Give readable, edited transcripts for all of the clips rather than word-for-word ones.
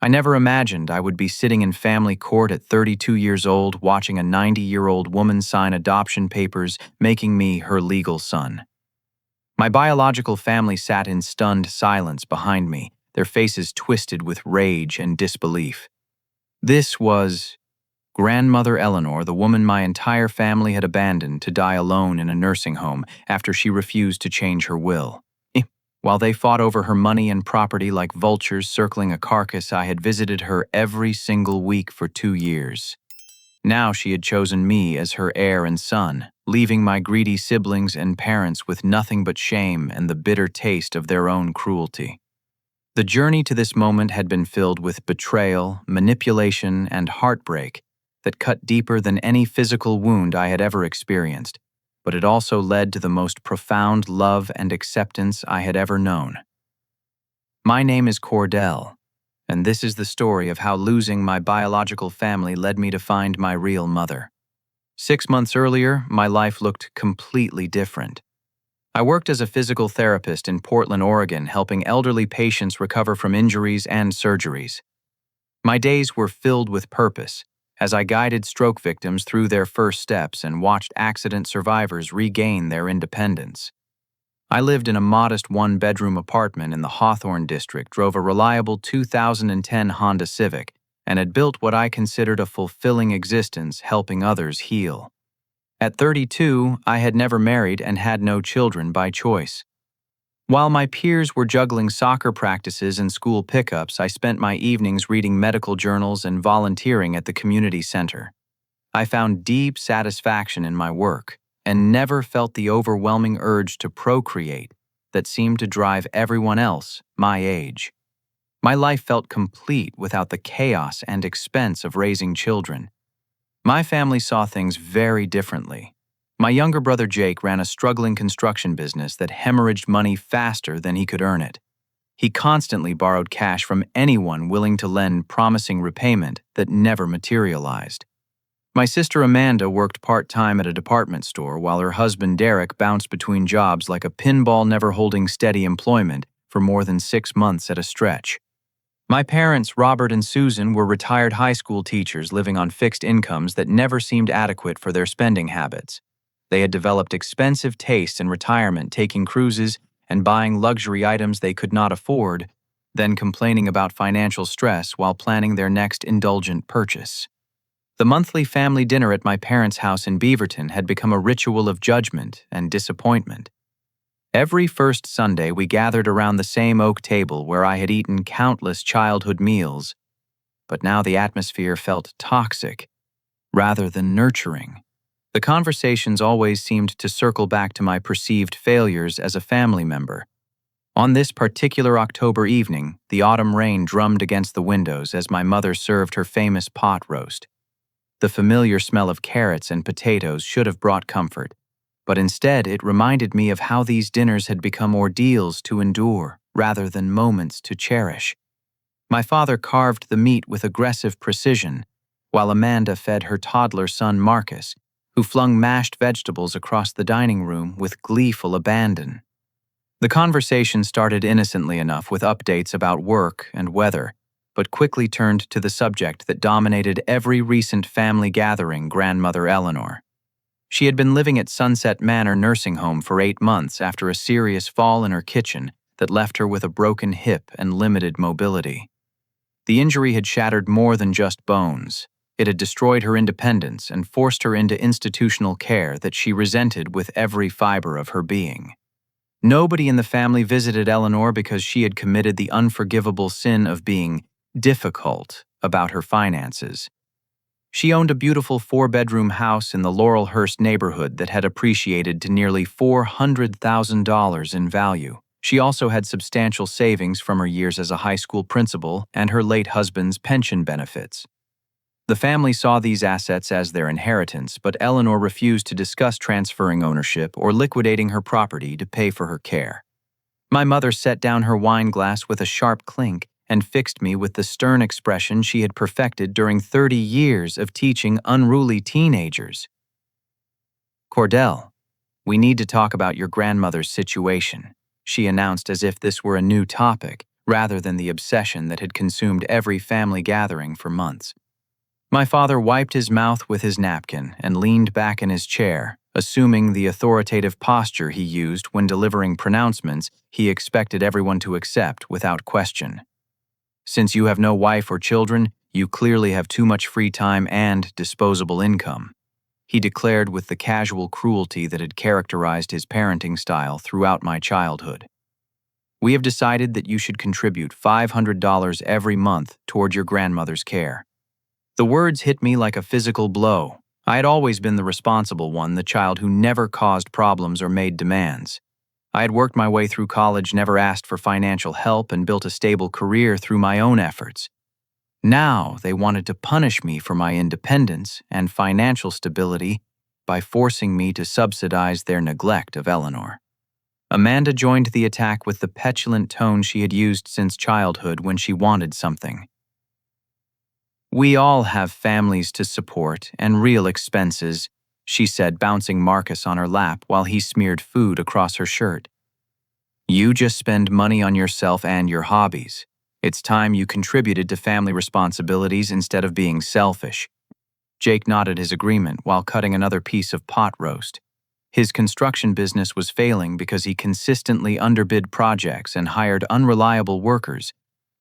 I never imagined I would be sitting in family court at 32 years old watching a 90-year-old woman sign adoption papers, making me her legal son. My biological family sat in stunned silence behind me, their faces twisted with rage and disbelief. This was Grandmother Eleanor, the woman my entire family had abandoned to die alone in a nursing home after she refused to change her will. While they fought over her money and property like vultures circling a carcass, I had visited her every single week for 2 years. Now she had chosen me as her heir and son, leaving my greedy siblings and parents with nothing but shame and the bitter taste of their own cruelty. The journey to this moment had been filled with betrayal, manipulation, and heartbreak that cut deeper than any physical wound I had ever experienced, but it also led to the most profound love and acceptance I had ever known. My name is Cordell, and this is the story of how losing my biological family led me to find my real mother. 6 months earlier, my life looked completely different. I worked as a physical therapist in Portland, Oregon, helping elderly patients recover from injuries and surgeries. My days were filled with purpose, as I guided stroke victims through their first steps and watched accident survivors regain their independence. I lived in a modest one-bedroom apartment in the Hawthorne district, drove a reliable 2010 Honda Civic, and had built what I considered a fulfilling existence helping others heal. At 32, I had never married and had no children by choice. While my peers were juggling soccer practices and school pickups, I spent my evenings reading medical journals and volunteering at the community center. I found deep satisfaction in my work and never felt the overwhelming urge to procreate that seemed to drive everyone else my age. My life felt complete without the chaos and expense of raising children. My family saw things very differently. My younger brother Jake ran a struggling construction business that hemorrhaged money faster than he could earn it. He constantly borrowed cash from anyone willing to lend, promising repayment that never materialized. My sister Amanda worked part-time at a department store while her husband Derek bounced between jobs like a pinball, never holding steady employment for more than 6 months at a stretch. My parents, Robert and Susan, were retired high school teachers living on fixed incomes that never seemed adequate for their spending habits. They had developed expensive tastes in retirement, taking cruises and buying luxury items they could not afford, then complaining about financial stress while planning their next indulgent purchase. The monthly family dinner at my parents' house in Beaverton had become a ritual of judgment and disappointment. Every first Sunday, we gathered around the same oak table where I had eaten countless childhood meals, but now the atmosphere felt toxic rather than nurturing. The conversations always seemed to circle back to my perceived failures as a family member. On this particular October evening, the autumn rain drummed against the windows as my mother served her famous pot roast. The familiar smell of carrots and potatoes should have brought comfort, but instead it reminded me of how these dinners had become ordeals to endure rather than moments to cherish. My father carved the meat with aggressive precision, while Amanda fed her toddler son Marcus, who flung mashed vegetables across the dining room with gleeful abandon. The conversation started innocently enough with updates about work and weather, but quickly turned to the subject that dominated every recent family gathering, Grandmother Eleanor. She had been living at Sunset Manor nursing home for 8 months after a serious fall in her kitchen that left her with a broken hip and limited mobility. The injury had shattered more than just bones. It had destroyed her independence and forced her into institutional care that she resented with every fiber of her being. Nobody in the family visited Eleanor because she had committed the unforgivable sin of being difficult about her finances. She owned a beautiful 4-bedroom house in the Laurelhurst neighborhood that had appreciated to nearly $400,000 in value. She also had substantial savings from her years as a high school principal and her late husband's pension benefits. The family saw these assets as their inheritance, but Eleanor refused to discuss transferring ownership or liquidating her property to pay for her care. My mother set down her wine glass with a sharp clink and fixed me with the stern expression she had perfected during 30 years of teaching unruly teenagers. "Cordell, we need to talk about your grandmother's situation," she announced as if this were a new topic, rather than the obsession that had consumed every family gathering for months. My father wiped his mouth with his napkin and leaned back in his chair, assuming the authoritative posture he used when delivering pronouncements he expected everyone to accept without question. Since you have no wife or children, you clearly have too much free time and disposable income, he declared with the casual cruelty that had characterized his parenting style throughout my childhood. We have decided that you should contribute $500 every month toward your grandmother's care. The words hit me like a physical blow. I had always been the responsible one, the child who never caused problems or made demands. I had worked my way through college, never asked for financial help, and built a stable career through my own efforts. Now they wanted to punish me for my independence and financial stability by forcing me to subsidize their neglect of Eleanor. Amanda joined the attack with the petulant tone she had used since childhood when she wanted something. "We all have families to support and real expenses," she said, bouncing Marcus on her lap while he smeared food across her shirt. "You just spend money on yourself and your hobbies. It's time you contributed to family responsibilities instead of being selfish." Jake nodded his agreement while cutting another piece of pot roast. His construction business was failing because he consistently underbid projects and hired unreliable workers,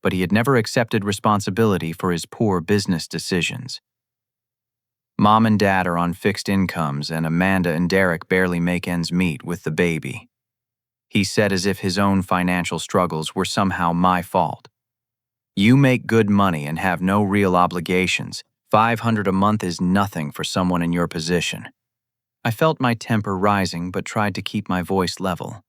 but he had never accepted responsibility for his poor business decisions. "Mom and Dad are on fixed incomes, and Amanda and Derek barely make ends meet with the baby," he said, as if his own financial struggles were somehow my fault. "You make good money and have no real obligations. $500 a month is nothing for someone in your position." I felt my temper rising but tried to keep my voice level.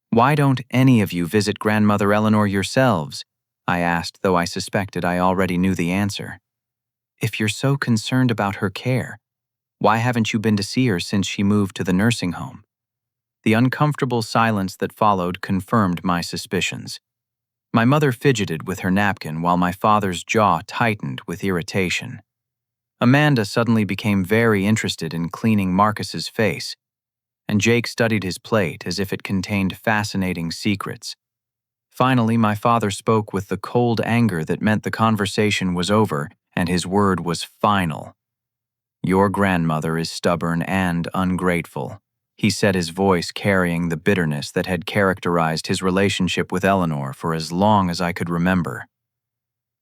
"Why don't any of you visit Grandmother Eleanor yourselves?" I asked, though I suspected I already knew the answer. "If you're so concerned about her care, why haven't you been to see her since she moved to the nursing home?" The uncomfortable silence that followed confirmed my suspicions. My mother fidgeted with her napkin while my father's jaw tightened with irritation. Amanda suddenly became very interested in cleaning Marcus's face, and Jake studied his plate as if it contained fascinating secrets. Finally, my father spoke with the cold anger that meant the conversation was over, and his word was final. "Your grandmother is stubborn and ungrateful," he said, his voice carrying the bitterness that had characterized his relationship with Eleanor for as long as I could remember.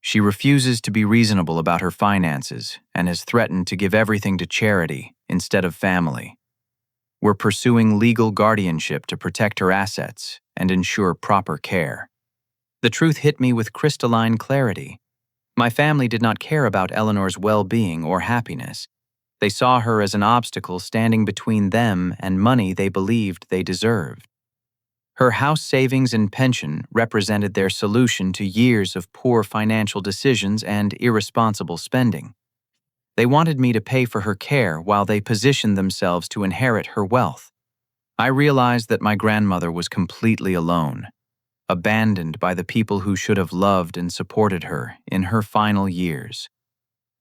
"She refuses to be reasonable about her finances and has threatened to give everything to charity instead of family. We're pursuing legal guardianship to protect her assets and ensure proper care." The truth hit me with crystalline clarity. My family did not care about Eleanor's well-being or happiness. They saw her as an obstacle standing between them and money they believed they deserved. Her house savings and pension represented their solution to years of poor financial decisions and irresponsible spending. They wanted me to pay for her care while they positioned themselves to inherit her wealth. I realized that my grandmother was completely alone, abandoned by the people who should have loved and supported her in her final years.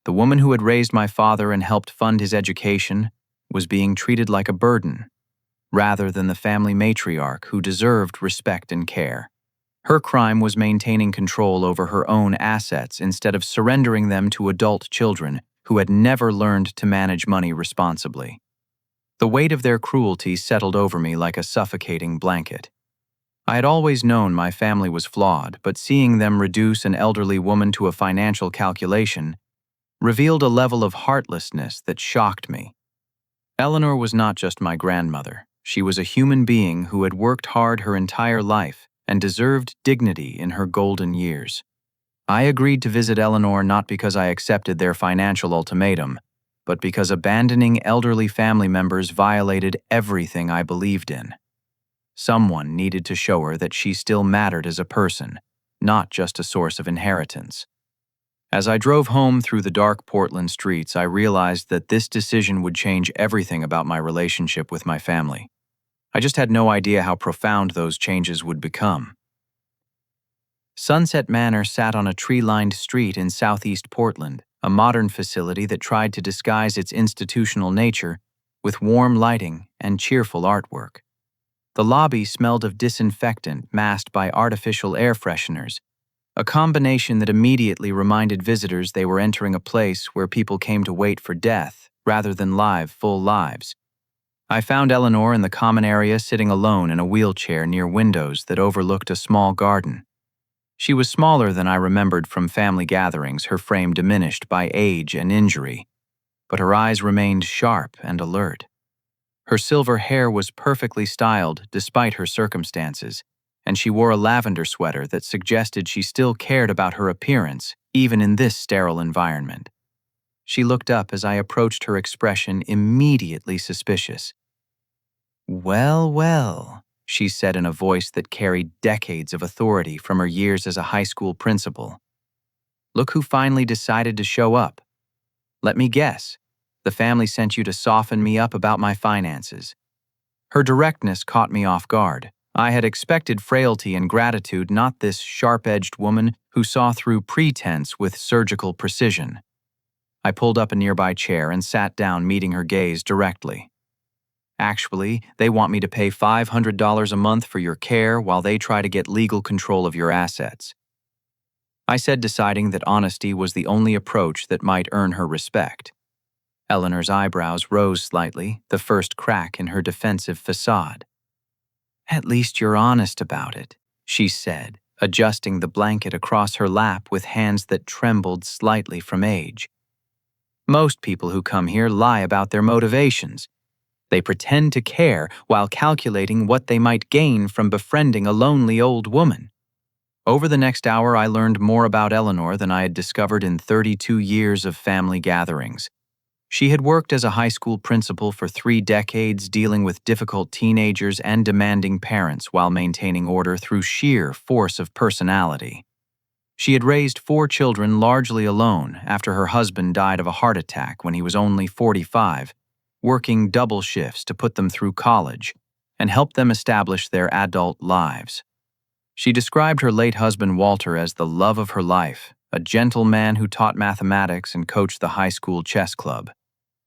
The woman who had raised my father and helped fund his education was being treated like a burden, rather than the family matriarch who deserved respect and care. Her crime was maintaining control over her own assets instead of surrendering them to adult children who had never learned to manage money responsibly. The weight of their cruelty settled over me like a suffocating blanket. I had always known my family was flawed, but seeing them reduce an elderly woman to a financial calculation revealed a level of heartlessness that shocked me. Eleanor was not just my grandmother. She was a human being who had worked hard her entire life and deserved dignity in her golden years. I agreed to visit Eleanor not because I accepted their financial ultimatum, but because abandoning elderly family members violated everything I believed in. Someone needed to show her that she still mattered as a person, not just a source of inheritance. As I drove home through the dark Portland streets, I realized that this decision would change everything about my relationship with my family. I just had no idea how profound those changes would become. Sunset Manor sat on a tree-lined street in southeast Portland, a modern facility that tried to disguise its institutional nature with warm lighting and cheerful artwork. The lobby smelled of disinfectant masked by artificial air fresheners, a combination that immediately reminded visitors they were entering a place where people came to wait for death rather than live full lives. I found Eleanor in the common area sitting alone in a wheelchair near windows that overlooked a small garden. She was smaller than I remembered from family gatherings, her frame diminished by age and injury, but her eyes remained sharp and alert. Her silver hair was perfectly styled despite her circumstances, and she wore a lavender sweater that suggested she still cared about her appearance, even in this sterile environment. She looked up as I approached, her expression immediately suspicious. "Well, well," she said in a voice that carried decades of authority from her years as a high school principal. "Look who finally decided to show up. Let me guess, the family sent you to soften me up about my finances." Her directness caught me off guard. I had expected frailty and gratitude, not this sharp-edged woman who saw through pretense with surgical precision. I pulled up a nearby chair and sat down, meeting her gaze directly. "Actually, they want me to pay $500 a month for your care while they try to get legal control of your assets," I said, deciding that honesty was the only approach that might earn her respect. Eleanor's eyebrows rose slightly, the first crack in her defensive facade. "At least you're honest about it," she said, adjusting the blanket across her lap with hands that trembled slightly from age. "Most people who come here lie about their motivations. They pretend to care while calculating what they might gain from befriending a lonely old woman." Over the next hour, I learned more about Eleanor than I had discovered in 32 years of family gatherings. She had worked as a high school principal for 3 decades, dealing with difficult teenagers and demanding parents while maintaining order through sheer force of personality. She had raised 4 children largely alone after her husband died of a heart attack when he was only 45, working double shifts to put them through college and help them establish their adult lives. She described her late husband Walter as the love of her life, a gentle man who taught mathematics and coached the high school chess club.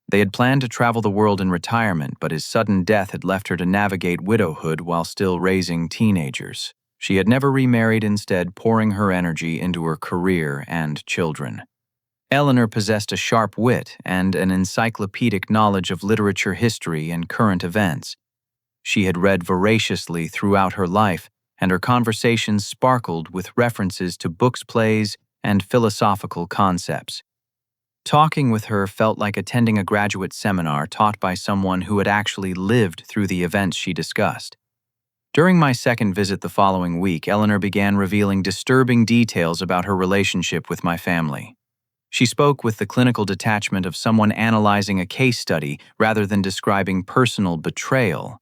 They had planned to travel the world in retirement, but his sudden death had left her to navigate widowhood while still raising teenagers. She had never remarried, instead pouring her energy into her career and children. Eleanor possessed a sharp wit and an encyclopedic knowledge of literature, history, and current events. She had read voraciously throughout her life, and her conversations sparkled with references to books, plays, and philosophical concepts. Talking with her felt like attending a graduate seminar taught by someone who had actually lived through the events she discussed. During my second visit the following week, Eleanor began revealing disturbing details about her relationship with my family. She spoke with the clinical detachment of someone analyzing a case study rather than describing personal betrayal,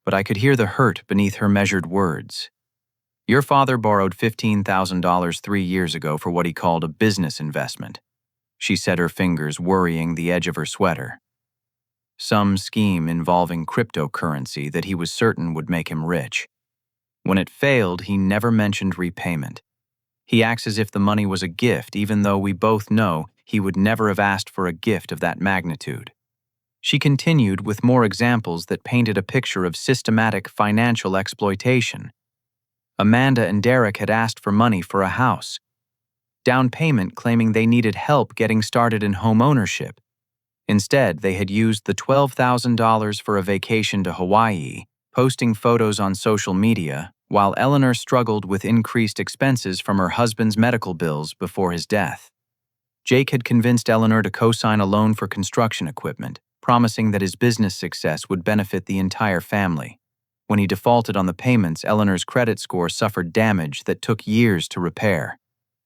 but I could hear the hurt beneath her measured words. "Your father borrowed $15,000 3 years ago for what he called a business investment," she said, her fingers worrying the edge of her sweater. "Some scheme involving cryptocurrency that he was certain would make him rich. When it failed, he never mentioned repayment. He acts as if the money was a gift, even though we both know he would never have asked for a gift of that magnitude." She continued with more examples that painted a picture of systematic financial exploitation. Amanda and Derek had asked for money for a house down payment, claiming they needed help getting started in home ownership. Instead, they had used the $12,000 for a vacation to Hawaii, posting photos on social media, while Eleanor struggled with increased expenses from her husband's medical bills before his death. Jake had convinced Eleanor to co-sign a loan for construction equipment, promising that his business success would benefit the entire family. When he defaulted on the payments, Eleanor's credit score suffered damage that took years to repair.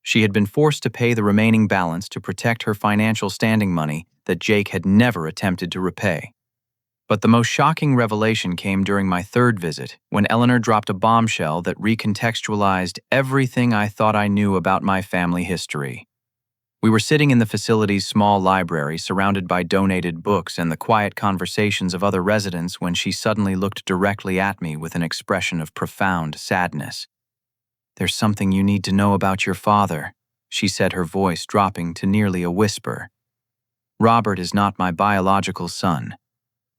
She had been forced to pay the remaining balance to protect her financial standing, money that Jake had never attempted to repay. But the most shocking revelation came during my third visit, when Eleanor dropped a bombshell that recontextualized everything I thought I knew about my family history. We were sitting in the facility's small library, surrounded by donated books and the quiet conversations of other residents, when she suddenly looked directly at me with an expression of profound sadness. "There's something you need to know about your father," she said, her voice dropping to nearly a whisper. "Robert is not my biological son.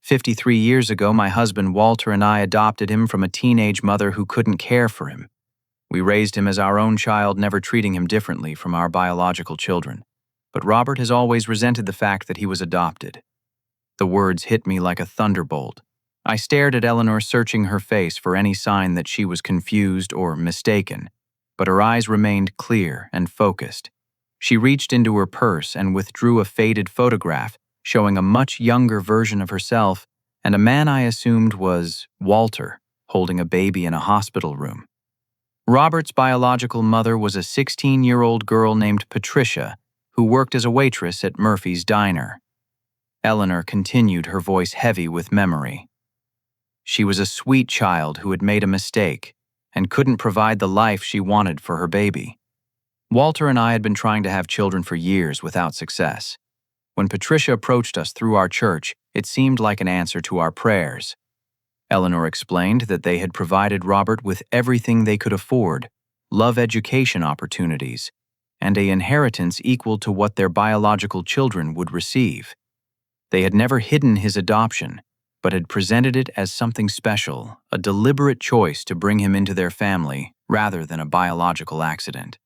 53 years ago, my husband Walter and I adopted him from a teenage mother who couldn't care for him. We raised him as our own child, never treating him differently from our biological children. But Robert has always resented the fact that he was adopted. The words hit me like a thunderbolt. I stared at Eleanor, searching her face for any sign that she was confused or mistaken, but her eyes remained clear and focused. She reached into her purse and withdrew a faded photograph showing a much younger version of herself and a man I assumed was Walter, holding a baby in a hospital room. Robert's biological mother was a 16-year-old girl named Patricia, who worked as a waitress at Murphy's Diner. Eleanor continued, her voice heavy with memory. She was a sweet child who had made a mistake and couldn't provide the life she wanted for her baby. Walter and I had been trying to have children for years without success. When Patricia approached us through our church, it seemed like an answer to our prayers. Eleanor explained that they had provided Robert with everything they could afford, love education opportunities, and an inheritance equal to what their biological children would receive. They had never hidden his adoption, but had presented it as something special, a deliberate choice to bring him into their family rather than a biological accident.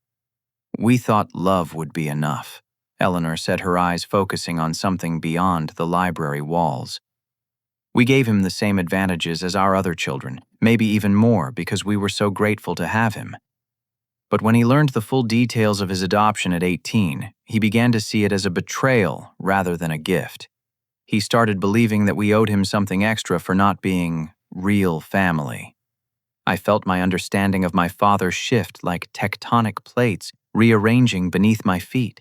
We thought love would be enough, Eleanor said, her eyes focusing on something beyond the library walls. We gave him the same advantages as our other children, maybe even more because we were so grateful to have him. But when he learned the full details of his adoption at 18, he began to see it as a betrayal rather than a gift. He started believing that we owed him something extra for not being real family. I felt my understanding of my father shift like tectonic plates rearranging beneath my feet.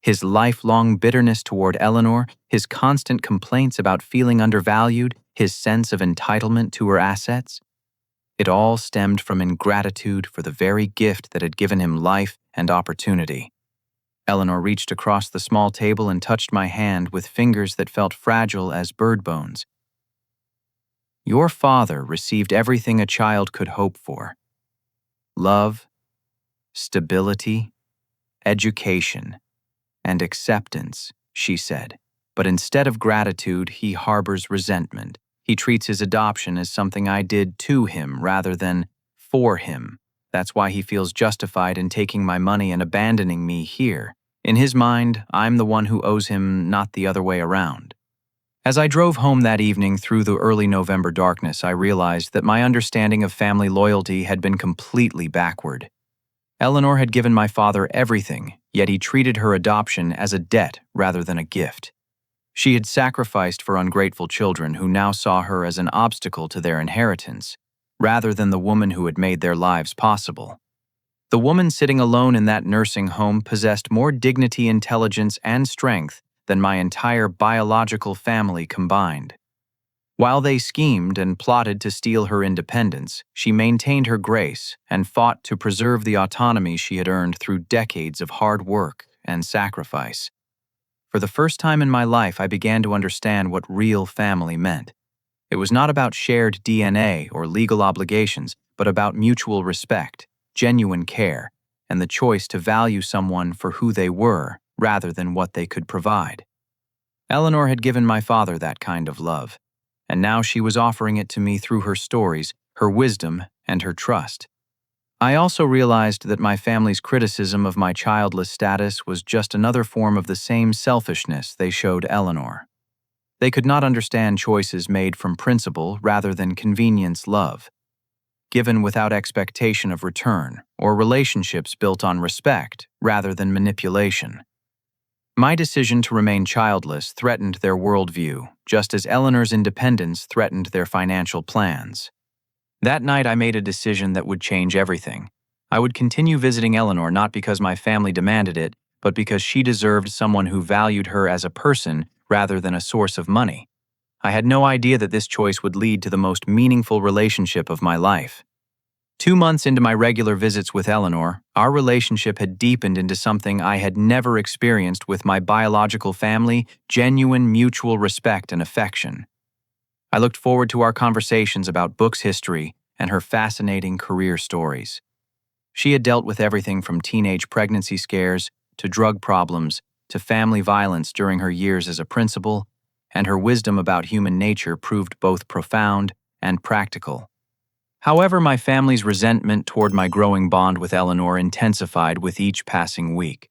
His lifelong bitterness toward Eleanor, his constant complaints about feeling undervalued, his sense of entitlement to her assets. It all stemmed from ingratitude for the very gift that had given him life and opportunity. Eleanor reached across the small table and touched my hand with fingers that felt fragile as bird bones. Your father received everything a child could hope for. Love, stability, education, and acceptance, she said. But instead of gratitude, he harbors resentment. He treats his adoption as something I did to him rather than for him. That's why he feels justified in taking my money and abandoning me here. In his mind, I'm the one who owes him, not the other way around. As I drove home that evening through the early November darkness, I realized that my understanding of family loyalty had been completely backward. Eleanor had given my father everything, yet he treated her adoption as a debt rather than a gift. She had sacrificed for ungrateful children who now saw her as an obstacle to their inheritance, rather than the woman who had made their lives possible. The woman sitting alone in that nursing home possessed more dignity, intelligence, and strength than my entire biological family combined. While they schemed and plotted to steal her independence, she maintained her grace and fought to preserve the autonomy she had earned through decades of hard work and sacrifice. For the first time in my life, I began to understand what real family meant. It was not about shared DNA or legal obligations, but about mutual respect, genuine care, and the choice to value someone for who they were rather than what they could provide. Eleanor had given my father that kind of love, and now she was offering it to me through her stories, her wisdom, and her trust. I also realized that my family's criticism of my childless status was just another form of the same selfishness they showed Eleanor. They could not understand choices made from principle rather than convenience love, given without expectation of return, or relationships built on respect rather than manipulation. My decision to remain childless threatened their worldview, just as Eleanor's independence threatened their financial plans. That night, I made a decision that would change everything. I would continue visiting Eleanor not because my family demanded it, but because she deserved someone who valued her as a person rather than a source of money. I had no idea that this choice would lead to the most meaningful relationship of my life. 2 months into my regular visits with Eleanor, our relationship had deepened into something I had never experienced with my biological family: genuine mutual respect and affection. I looked forward to our conversations about books history and her fascinating career stories. She had dealt with everything from teenage pregnancy scares to drug problems to family violence during her years as a principal, and her wisdom about human nature proved both profound and practical. However, my family's resentment toward my growing bond with Eleanor intensified with each passing week.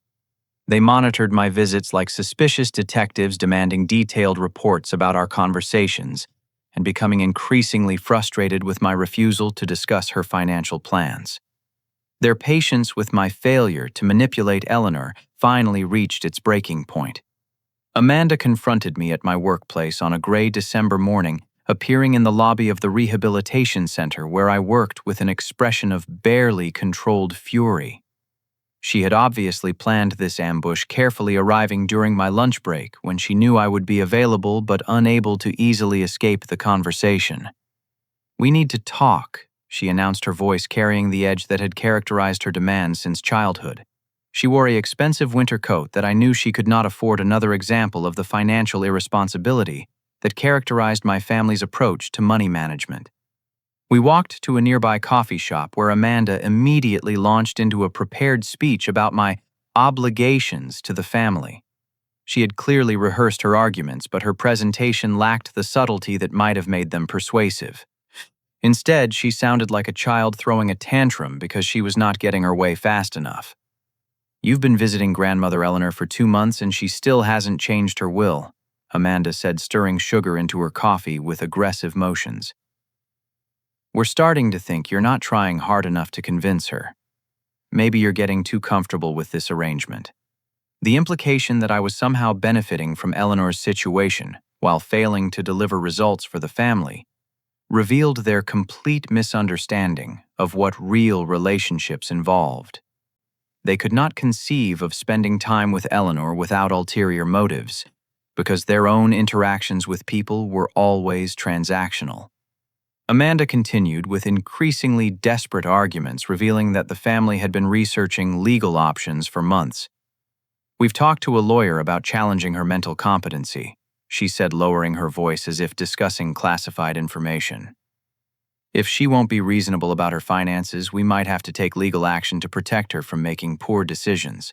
They monitored my visits like suspicious detectives demanding detailed reports about our conversations and becoming increasingly frustrated with my refusal to discuss her financial plans. Their patience with my failure to manipulate Eleanor finally reached its breaking point. Amanda confronted me at my workplace on a gray December morning, appearing in the lobby of the rehabilitation center where I worked with an expression of barely controlled fury. She had obviously planned this ambush, carefully arriving during my lunch break when she knew I would be available but unable to easily escape the conversation. "We need to talk," she announced, her voice carrying the edge that had characterized her demands since childhood. She wore an expensive winter coat that I knew she could not afford, another example of the financial irresponsibility that characterized my family's approach to money management. We walked to a nearby coffee shop where Amanda immediately launched into a prepared speech about my obligations to the family. She had clearly rehearsed her arguments, but her presentation lacked the subtlety that might have made them persuasive. Instead, she sounded like a child throwing a tantrum because she was not getting her way fast enough. "You've been visiting grandmother Eleanor for 2 months and she still hasn't changed her will," Amanda said, stirring sugar into her coffee with aggressive motions. "We're starting to think you're not trying hard enough to convince her. Maybe you're getting too comfortable with this arrangement." The implication that I was somehow benefiting from Eleanor's situation while failing to deliver results for the family revealed their complete misunderstanding of what real relationships involved. They could not conceive of spending time with Eleanor without ulterior motives, because their own interactions with people were always transactional. Amanda continued with increasingly desperate arguments, revealing that the family had been researching legal options for months. "We've talked to a lawyer about challenging her mental competency," she said, lowering her voice as if discussing classified information. "If she won't be reasonable about her finances, we might have to take legal action to protect her from making poor decisions."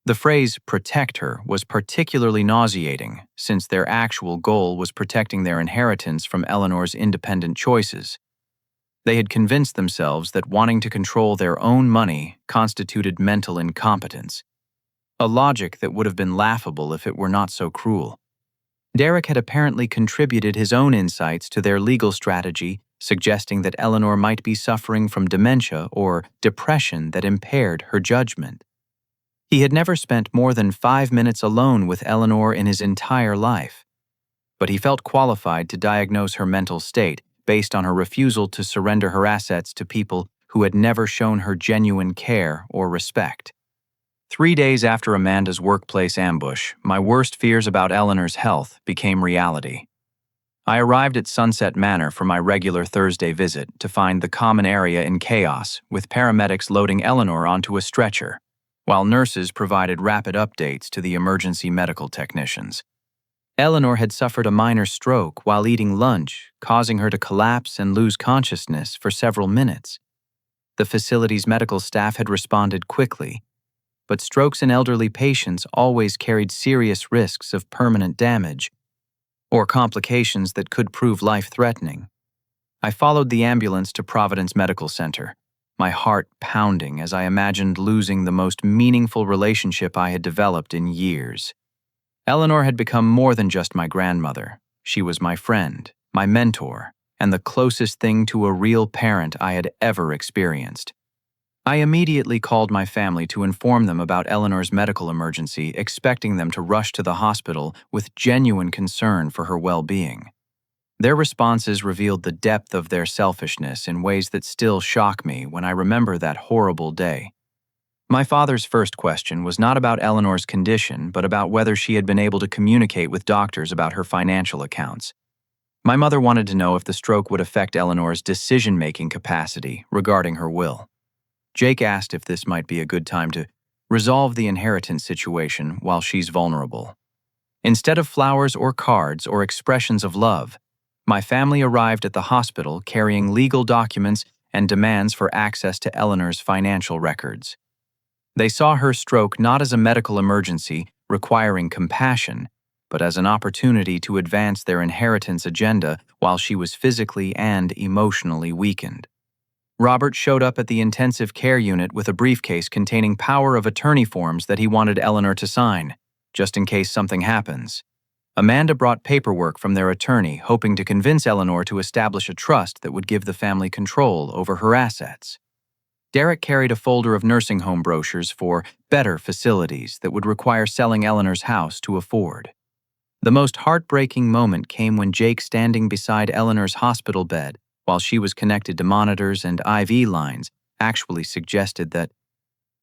The phrase "protect her" was particularly nauseating, since their actual goal was protecting their inheritance from Eleanor's independent choices. They had convinced themselves that wanting to control their own money constituted mental incompetence, a logic that would have been laughable if it were not so cruel. Derek had apparently contributed his own insights to their legal strategy, suggesting that Eleanor might be suffering from dementia or depression that impaired her judgment. He had never spent more than 5 minutes alone with Eleanor in his entire life, but he felt qualified to diagnose her mental state based on her refusal to surrender her assets to people who had never shown her genuine care or respect. 3 days after Amanda's workplace ambush, my worst fears about Eleanor's health became reality. I arrived at Sunset Manor for my regular Thursday visit to find the common area in chaos, with paramedics loading Eleanor onto a stretcher, while nurses provided rapid updates to the emergency medical technicians. Eleanor had suffered a minor stroke while eating lunch, causing her to collapse and lose consciousness for several minutes. The facility's medical staff had responded quickly, but strokes in elderly patients always carried serious risks of permanent damage or complications that could prove life-threatening. I followed the ambulance to Providence Medical Center, my heart pounding as I imagined losing the most meaningful relationship I had developed in years. Eleanor had become more than just my grandmother. She was my friend, my mentor, and the closest thing to a real parent I had ever experienced. I immediately called my family to inform them about Eleanor's medical emergency, expecting them to rush to the hospital with genuine concern for her well-being. Their responses revealed the depth of their selfishness in ways that still shock me when I remember that horrible day. My father's first question was not about Eleanor's condition, but about whether she had been able to communicate with doctors about her financial accounts. My mother wanted to know if the stroke would affect Eleanor's decision-making capacity regarding her will. Jake asked if this might be a good time to resolve the inheritance situation while she's vulnerable. Instead of flowers or cards or expressions of love, my family arrived at the hospital carrying legal documents and demands for access to Eleanor's financial records. They saw her stroke not as a medical emergency requiring compassion, but as an opportunity to advance their inheritance agenda while she was physically and emotionally weakened. Robert showed up at the intensive care unit with a briefcase containing power of attorney forms that he wanted Eleanor to sign, just in case something happens. Amanda brought paperwork from their attorney, hoping to convince Eleanor to establish a trust that would give the family control over her assets. Derek carried a folder of nursing home brochures for better facilities that would require selling Eleanor's house to afford. The most heartbreaking moment came when Jake, standing beside Eleanor's hospital bed while she was connected to monitors and IV lines, actually suggested that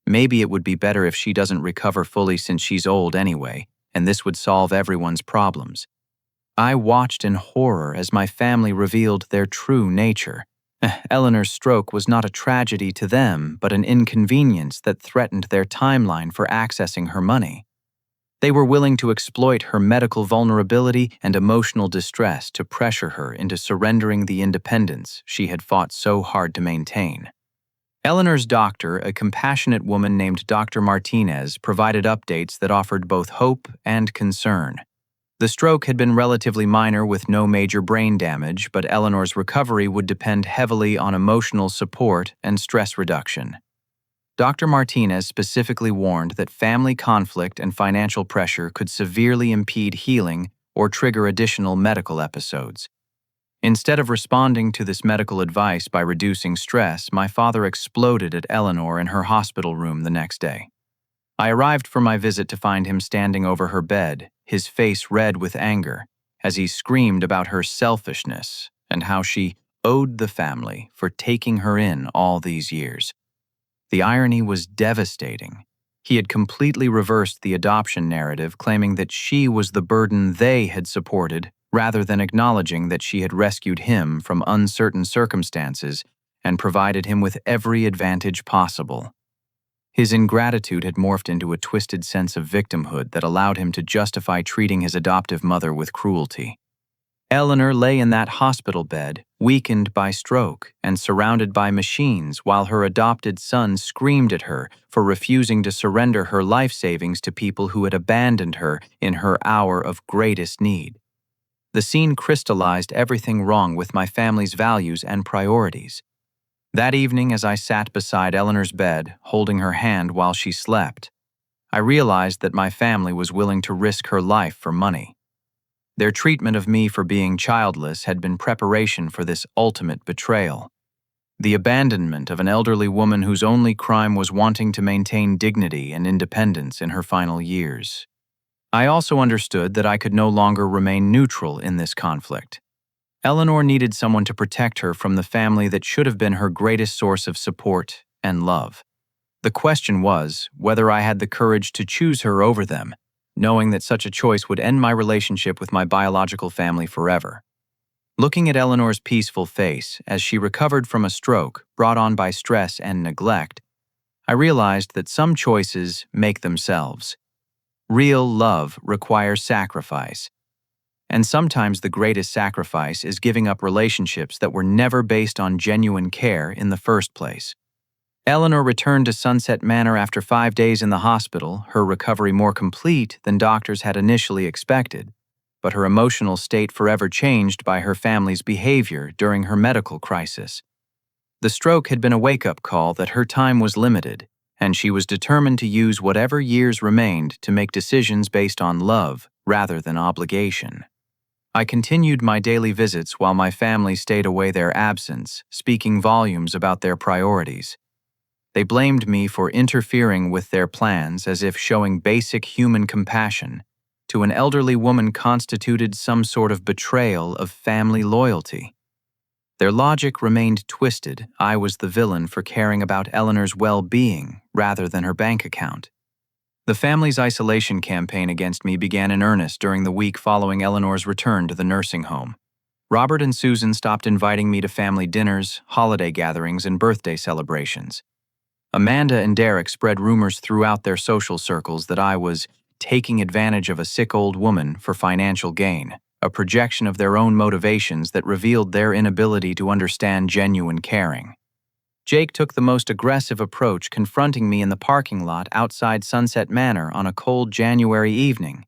maybe it would be better if she doesn't recover fully since she's old anyway, and this would solve everyone's problems. I watched in horror as my family revealed their true nature. Eleanor's stroke was not a tragedy to them, but an inconvenience that threatened their timeline for accessing her money. They were willing to exploit her medical vulnerability and emotional distress to pressure her into surrendering the independence she had fought so hard to maintain. Eleanor's doctor, a compassionate woman named Dr. Martinez, provided updates that offered both hope and concern. The stroke had been relatively minor with no major brain damage, but Eleanor's recovery would depend heavily on emotional support and stress reduction. Dr. Martinez specifically warned that family conflict and financial pressure could severely impede healing or trigger additional medical episodes. Instead of responding to this medical advice by reducing stress, my father exploded at Eleanor in her hospital room the next day. I arrived for my visit to find him standing over her bed, his face red with anger, as he screamed about her selfishness and how she owed the family for taking her in all these years. The irony was devastating. He had completely reversed the adoption narrative, claiming that she was the burden they had supported, rather than acknowledging that she had rescued him from uncertain circumstances and provided him with every advantage possible. His ingratitude had morphed into a twisted sense of victimhood that allowed him to justify treating his adoptive mother with cruelty. Eleanor lay in that hospital bed, weakened by stroke and surrounded by machines, while her adopted son screamed at her for refusing to surrender her life savings to people who had abandoned her in her hour of greatest need. The scene crystallized everything wrong with my family's values and priorities. That evening, as I sat beside Eleanor's bed, holding her hand while she slept, I realized that my family was willing to risk her life for money. Their treatment of me for being childless had been preparation for this ultimate betrayal. The abandonment of an elderly woman whose only crime was wanting to maintain dignity and independence in her final years. I also understood that I could no longer remain neutral in this conflict. Eleanor needed someone to protect her from the family that should have been her greatest source of support and love. The question was whether I had the courage to choose her over them, knowing that such a choice would end my relationship with my biological family forever. Looking at Eleanor's peaceful face as she recovered from a stroke brought on by stress and neglect, I realized that some choices make themselves. Real love requires sacrifice. And sometimes the greatest sacrifice is giving up relationships that were never based on genuine care in the first place. Eleanor returned to Sunset Manor after 5 days in the hospital, her recovery more complete than doctors had initially expected, but her emotional state forever changed by her family's behavior during her medical crisis. The stroke had been a wake-up call that her time was limited, and she was determined to use whatever years remained to make decisions based on love rather than obligation. I continued my daily visits while my family stayed away their absence, speaking volumes about their priorities. They blamed me for interfering with their plans as if showing basic human compassion to an elderly woman constituted some sort of betrayal of family loyalty. Their logic remained twisted. I was the villain for caring about Eleanor's well-being rather than her bank account. The family's isolation campaign against me began in earnest during the week following Eleanor's return to the nursing home. Robert and Susan stopped inviting me to family dinners, holiday gatherings, and birthday celebrations. Amanda and Derek spread rumors throughout their social circles that I was taking advantage of a sick old woman for financial gain, a projection of their own motivations that revealed their inability to understand genuine caring. Jake took the most aggressive approach, confronting me in the parking lot outside Sunset Manor on a cold January evening.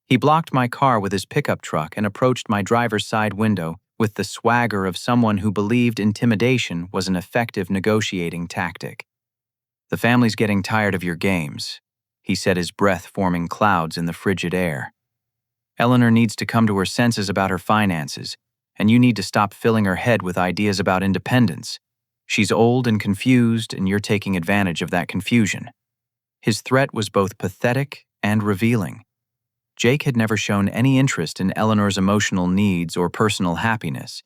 He blocked my car with his pickup truck and approached my driver's side window with the swagger of someone who believed intimidation was an effective negotiating tactic. "The family's getting tired of your games," he said, his breath forming clouds in the frigid air. "Eleanor needs to come to her senses about her finances, and you need to stop filling her head with ideas about independence. She's old and confused, and you're taking advantage of that confusion." His threat was both pathetic and revealing. Jake had never shown any interest in Eleanor's emotional needs or personal happiness,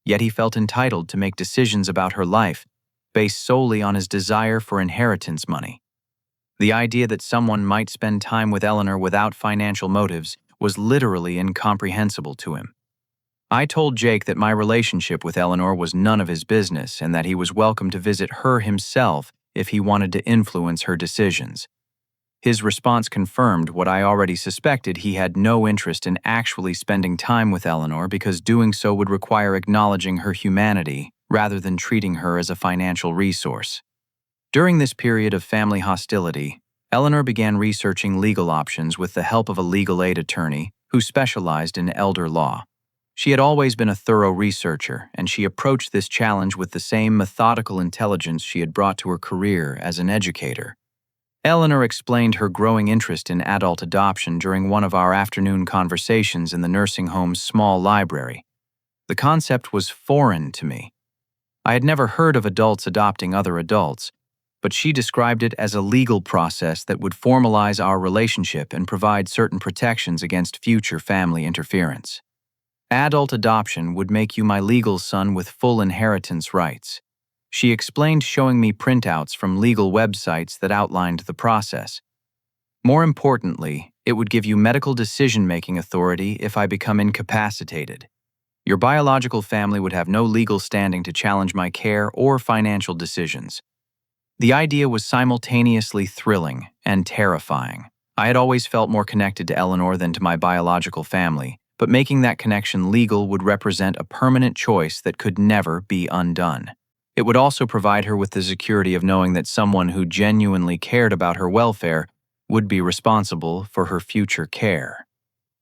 yet he felt entitled to make decisions about her life based solely on his desire for inheritance money. The idea that someone might spend time with Eleanor without financial motives was literally incomprehensible to him. I told Jake that my relationship with Eleanor was none of his business and that he was welcome to visit her himself if he wanted to influence her decisions. His response confirmed what I already suspected: he had no interest in actually spending time with Eleanor because doing so would require acknowledging her humanity rather than treating her as a financial resource. During this period of family hostility, Eleanor began researching legal options with the help of a legal aid attorney who specialized in elder law. She had always been a thorough researcher, and she approached this challenge with the same methodical intelligence she had brought to her career as an educator. Eleanor explained her growing interest in adult adoption during one of our afternoon conversations in the nursing home's small library. The concept was foreign to me. I had never heard of adults adopting other adults, but she described it as a legal process that would formalize our relationship and provide certain protections against future family interference. "Adult adoption would make you my legal son with full inheritance rights," she explained, showing me printouts from legal websites that outlined the process. "More importantly, it would give you medical decision-making authority if I become incapacitated. Your biological family would have no legal standing to challenge my care or financial decisions." The idea was simultaneously thrilling and terrifying. I had always felt more connected to Eleanor than to my biological family, but making that connection legal would represent a permanent choice that could never be undone. It would also provide her with the security of knowing that someone who genuinely cared about her welfare would be responsible for her future care.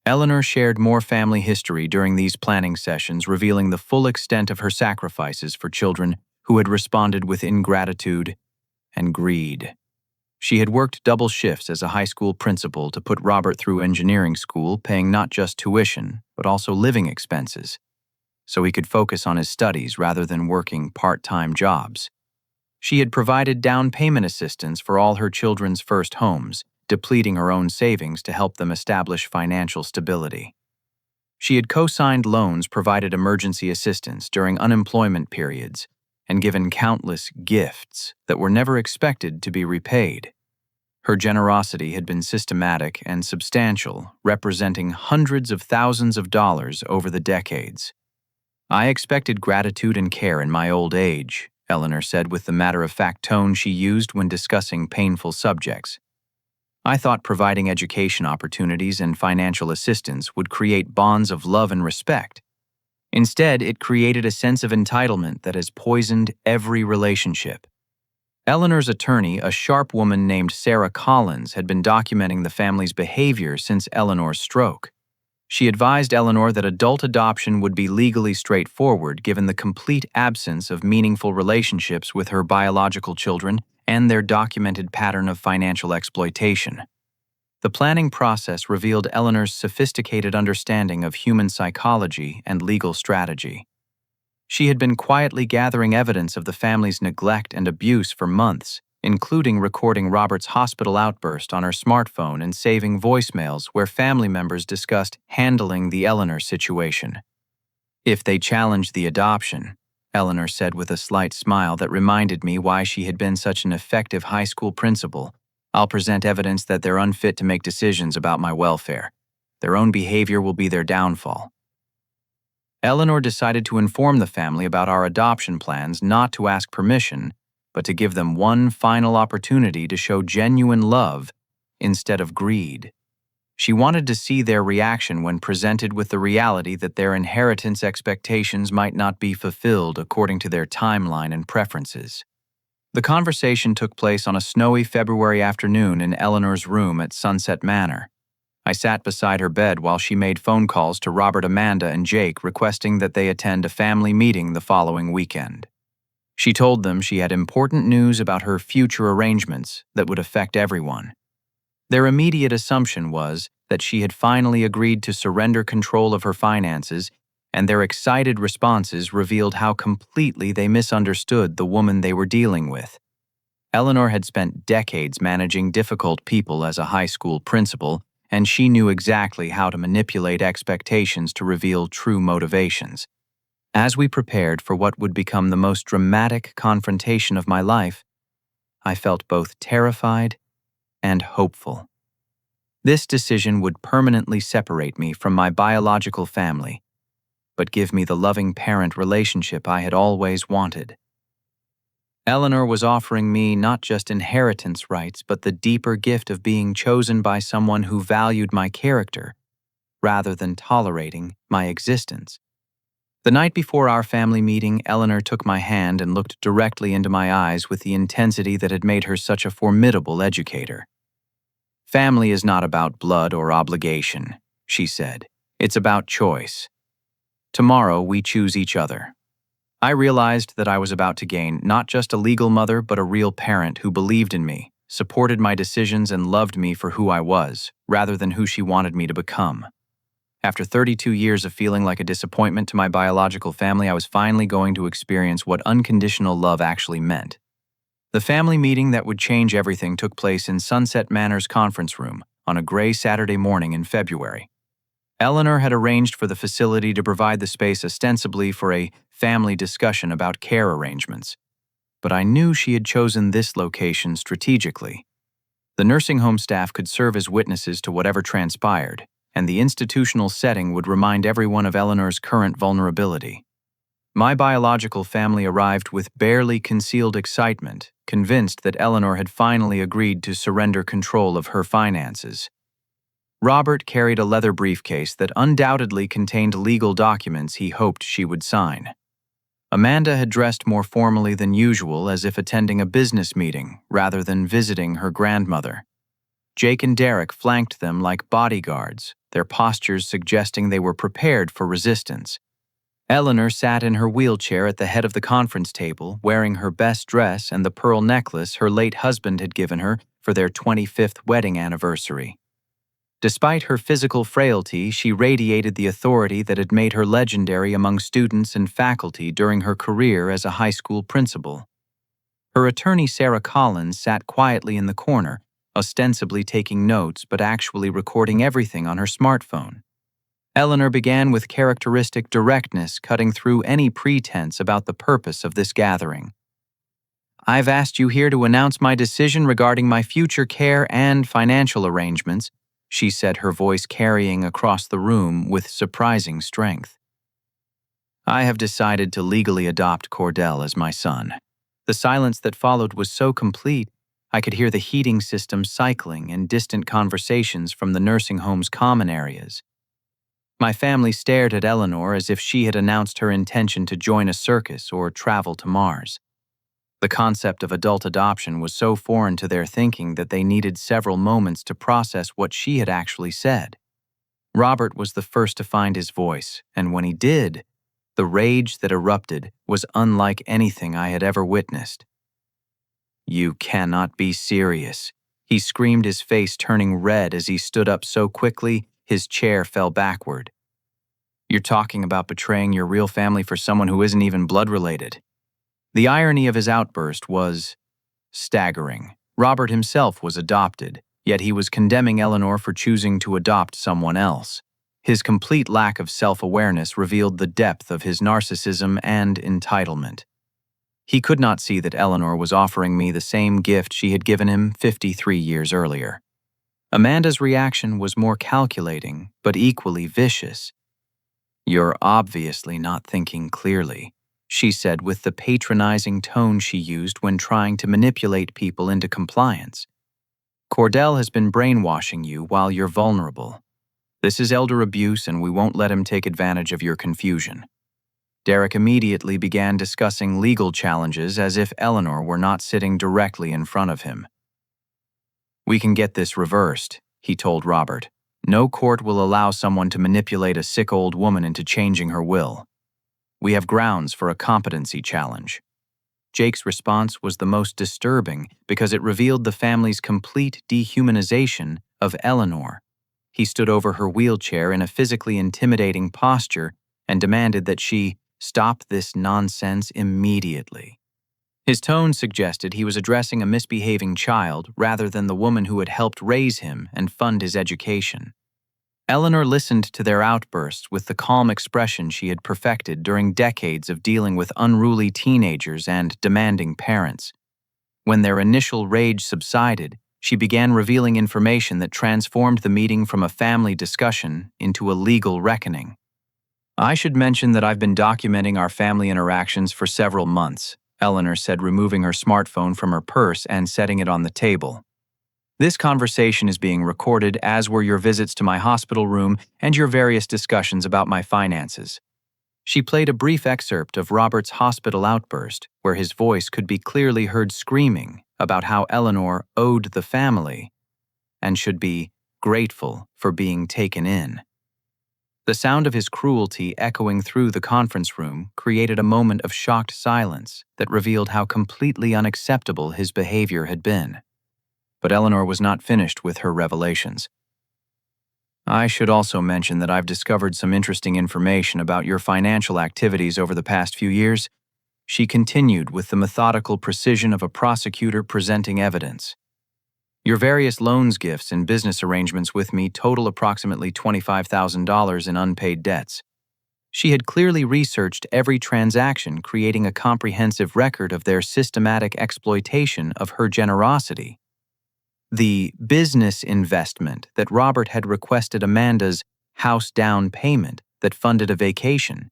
Eleanor shared more family history during these planning sessions, revealing the full extent of her sacrifices for children who had responded with ingratitude and greed. She had worked double shifts as a high school principal to put Robert through engineering school, paying not just tuition, but also living expenses, so he could focus on his studies rather than working part-time jobs. She had provided down payment assistance for all her children's first homes, depleting her own savings to help them establish financial stability. She had co-signed loans, provided emergency assistance during unemployment periods, and given countless gifts that were never expected to be repaid. Her generosity had been systematic and substantial, representing hundreds of thousands of dollars over the decades. "I expected gratitude and care in my old age," Eleanor said with the matter-of-fact tone she used when discussing painful subjects. "I thought providing education opportunities and financial assistance would create bonds of love and respect. Instead, it created a sense of entitlement that has poisoned every relationship." Eleanor's attorney, a sharp woman named Sarah Collins, had been documenting the family's behavior since Eleanor's stroke. She advised Eleanor that adult adoption would be legally straightforward given the complete absence of meaningful relationships with her biological children and their documented pattern of financial exploitation. The planning process revealed Eleanor's sophisticated understanding of human psychology and legal strategy. She had been quietly gathering evidence of the family's neglect and abuse for months, including recording Robert's hospital outburst on her smartphone and saving voicemails where family members discussed handling the Eleanor situation. "If they challenge the adoption," Eleanor said with a slight smile that reminded me why she had been such an effective high school principal, "I'll present evidence that they're unfit to make decisions about my welfare. Their own behavior will be their downfall." Eleanor decided to inform the family about our adoption plans, not to ask permission, but to give them one final opportunity to show genuine love instead of greed. She wanted to see their reaction when presented with the reality that their inheritance expectations might not be fulfilled according to their timeline and preferences. The conversation took place on a snowy February afternoon in Eleanor's room at Sunset Manor. I sat beside her bed while she made phone calls to Robert, Amanda, and Jake requesting that they attend a family meeting the following weekend. She told them she had important news about her future arrangements that would affect everyone. Their immediate assumption was that she had finally agreed to surrender control of her finances, and their excited responses revealed how completely they misunderstood the woman they were dealing with. Eleanor had spent decades managing difficult people as a high school principal, and she knew exactly how to manipulate expectations to reveal true motivations. As we prepared for what would become the most dramatic confrontation of my life, I felt both terrified and hopeful. This decision would permanently separate me from my biological family, but give me the loving parent relationship I had always wanted. Eleanor was offering me not just inheritance rights, but the deeper gift of being chosen by someone who valued my character, rather than tolerating my existence. The night before our family meeting, Eleanor took my hand and looked directly into my eyes with the intensity that had made her such a formidable educator. "Family is not about blood or obligation," she said. "It's about choice. Tomorrow we choose each other." I realized that I was about to gain not just a legal mother, but a real parent who believed in me, supported my decisions, and loved me for who I was, rather than who she wanted me to become. After 32 years of feeling like a disappointment to my biological family, I was finally going to experience what unconditional love actually meant. The family meeting that would change everything took place in Sunset Manor's conference room on a gray Saturday morning in February. Eleanor had arranged for the facility to provide the space ostensibly for a family discussion about care arrangements, but I knew she had chosen this location strategically. The nursing home staff could serve as witnesses to whatever transpired, and the institutional setting would remind everyone of Eleanor's current vulnerability. My biological family arrived with barely concealed excitement, convinced that Eleanor had finally agreed to surrender control of her finances. Robert carried a leather briefcase that undoubtedly contained legal documents he hoped she would sign. Amanda had dressed more formally than usual, as if attending a business meeting rather than visiting her grandmother. Jake and Derek flanked them like bodyguards, their postures suggesting they were prepared for resistance. Eleanor sat in her wheelchair at the head of the conference table, wearing her best dress and the pearl necklace her late husband had given her for their 25th wedding anniversary. Despite her physical frailty, she radiated the authority that had made her legendary among students and faculty during her career as a high school principal. Her attorney, Sarah Collins, sat quietly in the corner, ostensibly taking notes but actually recording everything on her smartphone. Eleanor began with characteristic directness, cutting through any pretense about the purpose of this gathering. "I've asked you here to announce my decision regarding my future care and financial arrangements," she said, her voice carrying across the room with surprising strength. "I have decided to legally adopt Cordell as my son." The silence that followed was so complete, I could hear the heating system cycling and distant conversations from the nursing home's common areas. My family stared at Eleanor as if she had announced her intention to join a circus or travel to Mars. The concept of adult adoption was so foreign to their thinking that they needed several moments to process what she had actually said. Robert was the first to find his voice, and when he did, the rage that erupted was unlike anything I had ever witnessed. "You cannot be serious," he screamed, his face turning red as he stood up so quickly his chair fell backward. "You're talking about betraying your real family for someone who isn't even blood-related." The irony of his outburst was staggering. Robert himself was adopted, yet he was condemning Eleanor for choosing to adopt someone else. His complete lack of self-awareness revealed the depth of his narcissism and entitlement. He could not see that Eleanor was offering me the same gift she had given him 53 years earlier. Amanda's reaction was more calculating, but equally vicious. "You're obviously not thinking clearly," she said with the patronizing tone she used when trying to manipulate people into compliance. "Cordell has been brainwashing you while you're vulnerable. This is elder abuse, and we won't let him take advantage of your confusion." Derek immediately began discussing legal challenges as if Eleanor were not sitting directly in front of him. "We can get this reversed," he told Robert. No court will allow someone to manipulate a sick old woman into changing her will. We have grounds for a competency challenge. Jake's response was the most disturbing because it revealed the family's complete dehumanization of Eleanor. He stood over her wheelchair in a physically intimidating posture and demanded that she stop this nonsense immediately. His tone suggested he was addressing a misbehaving child rather than the woman who had helped raise him and fund his education. Eleanor listened to their outbursts with the calm expression she had perfected during decades of dealing with unruly teenagers and demanding parents. When their initial rage subsided, she began revealing information that transformed the meeting from a family discussion into a legal reckoning. "I should mention that I've been documenting our family interactions for several months," Eleanor said, removing her smartphone from her purse and setting it on the table. "This conversation is being recorded, as were your visits to my hospital room and your various discussions about my finances." She played a brief excerpt of Robert's hospital outburst, where his voice could be clearly heard screaming about how Eleanor owed the family and should be grateful for being taken in. The sound of his cruelty echoing through the conference room created a moment of shocked silence that revealed how completely unacceptable his behavior had been. But Eleanor was not finished with her revelations. "I should also mention that I've discovered some interesting information about your financial activities over the past few years," she continued with the methodical precision of a prosecutor presenting evidence. "Your various loans, gifts, and business arrangements with me total approximately $25,000 in unpaid debts." She had clearly researched every transaction, creating a comprehensive record of their systematic exploitation of her generosity. The business investment that Robert had requested, Amanda's house down payment that funded a vacation,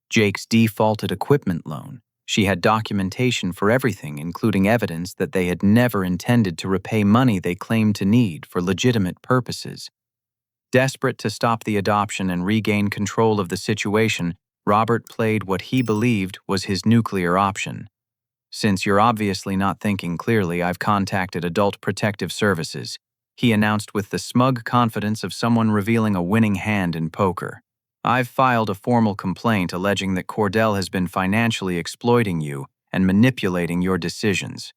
Jake's defaulted equipment loan. She had documentation for everything, including evidence that they had never intended to repay money they claimed to need for legitimate purposes. Desperate to stop the adoption and regain control of the situation, Robert played what he believed was his nuclear option. "Since you're obviously not thinking clearly, I've contacted Adult Protective Services," he announced with the smug confidence of someone revealing a winning hand in poker. "I've filed a formal complaint alleging that Cordell has been financially exploiting you and manipulating your decisions."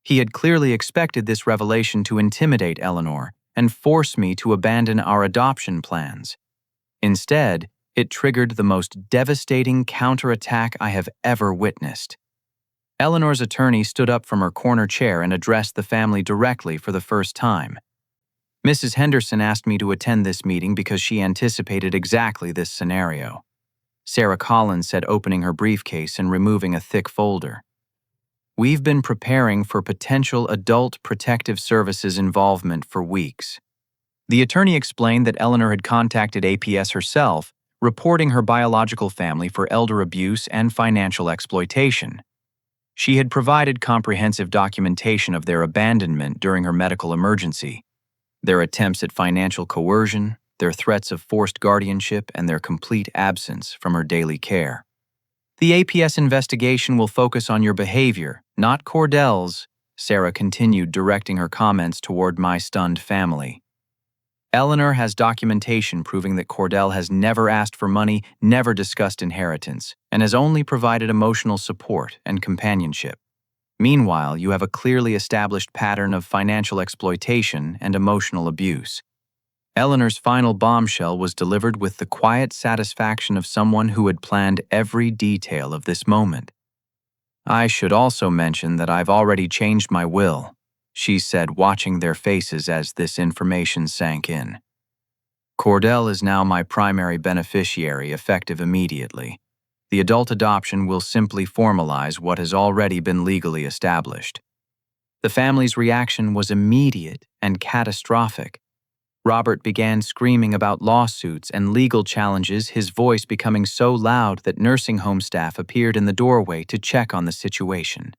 He had clearly expected this revelation to intimidate Eleanor and force me to abandon our adoption plans. Instead, it triggered the most devastating counterattack I have ever witnessed. Eleanor's attorney stood up from her corner chair and addressed the family directly for the first time. "Mrs. Henderson asked me to attend this meeting because she anticipated exactly this scenario," Sarah Collins said, opening her briefcase and removing a thick folder. "We've been preparing for potential Adult Protective Services involvement for weeks." The attorney explained that Eleanor had contacted APS herself, reporting her biological family for elder abuse and financial exploitation. She had provided comprehensive documentation of their abandonment during her medical emergency, their attempts at financial coercion, their threats of forced guardianship, and their complete absence from her daily care. "The APS investigation will focus on your behavior, not Cordell's," Sarah continued, directing her comments toward my stunned family. "Eleanor has documentation proving that Cordell has never asked for money, never discussed inheritance, and has only provided emotional support and companionship. Meanwhile, you have a clearly established pattern of financial exploitation and emotional abuse." Eleanor's final bombshell was delivered with the quiet satisfaction of someone who had planned every detail of this moment. "I should also mention that I've already changed my will," she said, watching their faces as this information sank in. "Cordell is now my primary beneficiary, effective immediately. The adult adoption will simply formalize what has already been legally established." The family's reaction was immediate and catastrophic. Robert began screaming about lawsuits and legal challenges, his voice becoming so loud that nursing home staff appeared in the doorway to check on the situation.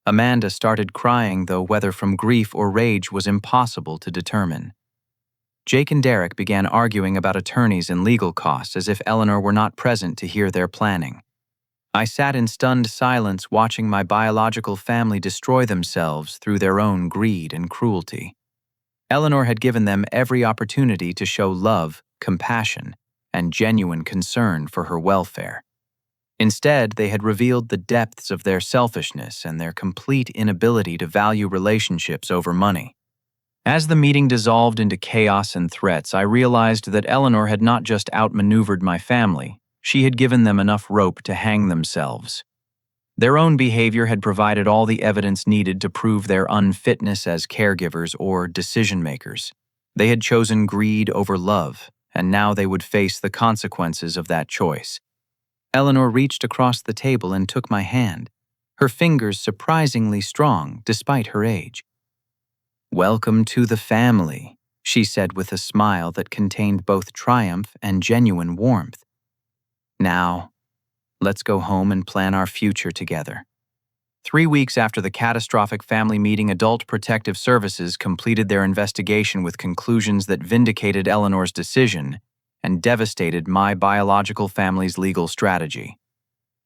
Amanda started crying, though whether from grief or rage was impossible to determine. Jake and Derek began arguing about attorneys and legal costs as if Eleanor were not present to hear their planning. I sat in stunned silence, watching my biological family destroy themselves through their own greed and cruelty. Eleanor had given them every opportunity to show love, compassion, and genuine concern for her welfare. Instead, they had revealed the depths of their selfishness and their complete inability to value relationships over money. As the meeting dissolved into chaos and threats, I realized that Eleanor had not just outmaneuvered my family, she had given them enough rope to hang themselves. Their own behavior had provided all the evidence needed to prove their unfitness as caregivers or decision-makers. They had chosen greed over love, and now they would face the consequences of that choice. Eleanor reached across the table and took my hand, her fingers surprisingly strong despite her age. "Welcome to the family," she said with a smile that contained both triumph and genuine warmth. "Now, let's go home and plan our future together." 3 weeks after the catastrophic family meeting, Adult Protective Services completed their investigation with conclusions that vindicated Eleanor's decision and devastated my biological family's legal strategy.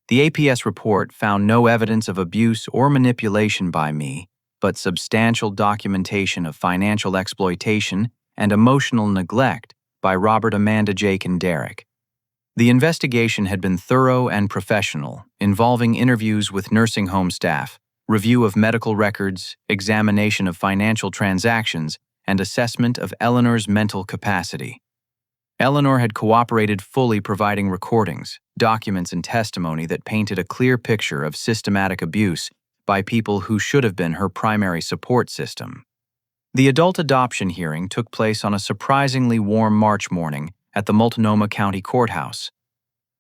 The APS report found no evidence of abuse or manipulation by me, but substantial documentation of financial exploitation and emotional neglect by Robert, Amanda, Jake, and Derek. The investigation had been thorough and professional, involving interviews with nursing home staff, review of medical records, examination of financial transactions, and assessment of Eleanor's mental capacity. Eleanor had cooperated fully, providing recordings, documents, and testimony that painted a clear picture of systematic abuse by people who should have been her primary support system. The adult adoption hearing took place on a surprisingly warm March morning at the Multnomah County Courthouse.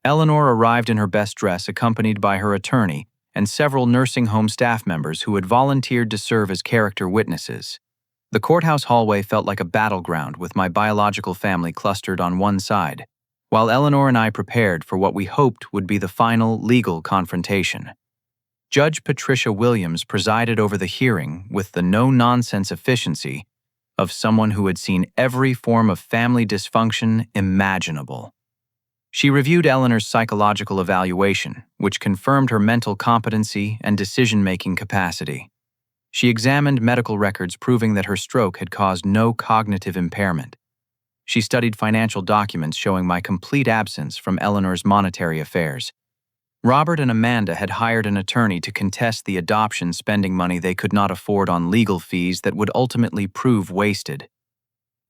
Eleanor arrived in her best dress, accompanied by her attorney and several nursing home staff members who had volunteered to serve as character witnesses. The courthouse hallway felt like a battleground, with my biological family clustered on one side, while Eleanor and I prepared for what we hoped would be the final legal confrontation. Judge Patricia Williams presided over the hearing with the no-nonsense efficiency of someone who had seen every form of family dysfunction imaginable. She reviewed Eleanor's psychological evaluation, which confirmed her mental competency and decision-making capacity. She examined medical records proving that her stroke had caused no cognitive impairment. She studied financial documents showing my complete absence from Eleanor's monetary affairs. Robert and Amanda had hired an attorney to contest the adoption, spending money they could not afford on legal fees that would ultimately prove wasted.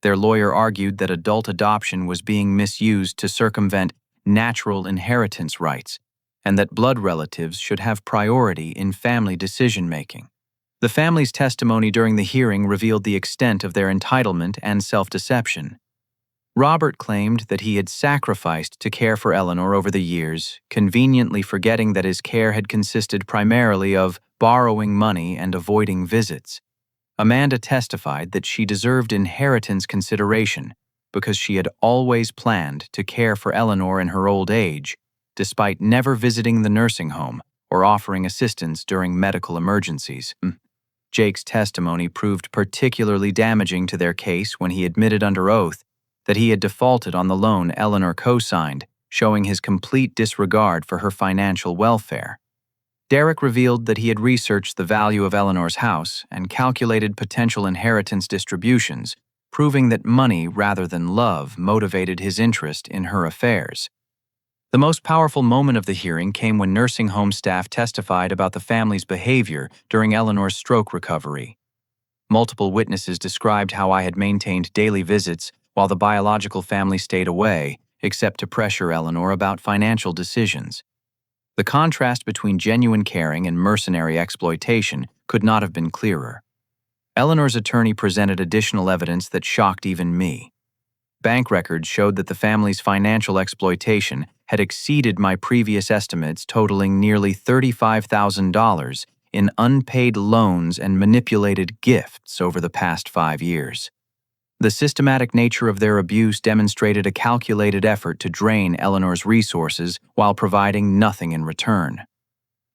Their lawyer argued that adult adoption was being misused to circumvent natural inheritance rights, and that blood relatives should have priority in family decision-making. The family's testimony during the hearing revealed the extent of their entitlement and self-deception. Robert claimed that he had sacrificed to care for Eleanor over the years, conveniently forgetting that his care had consisted primarily of borrowing money and avoiding visits. Amanda testified that she deserved inheritance consideration because she had always planned to care for Eleanor in her old age, despite never visiting the nursing home or offering assistance during medical emergencies. Jake's testimony proved particularly damaging to their case when he admitted under oath that he had defaulted on the loan Eleanor co-signed, showing his complete disregard for her financial welfare. Derek revealed that he had researched the value of Eleanor's house and calculated potential inheritance distributions, proving that money rather than love motivated his interest in her affairs. The most powerful moment of the hearing came when nursing home staff testified about the family's behavior during Eleanor's stroke recovery. Multiple witnesses described how I had maintained daily visits while the biological family stayed away, except to pressure Eleanor about financial decisions. The contrast between genuine caring and mercenary exploitation could not have been clearer. Eleanor's attorney presented additional evidence that shocked even me. Bank records showed that the family's financial exploitation had exceeded my previous estimates, totaling nearly $35,000 in unpaid loans and manipulated gifts over the past 5 years. The systematic nature of their abuse demonstrated a calculated effort to drain Eleanor's resources while providing nothing in return.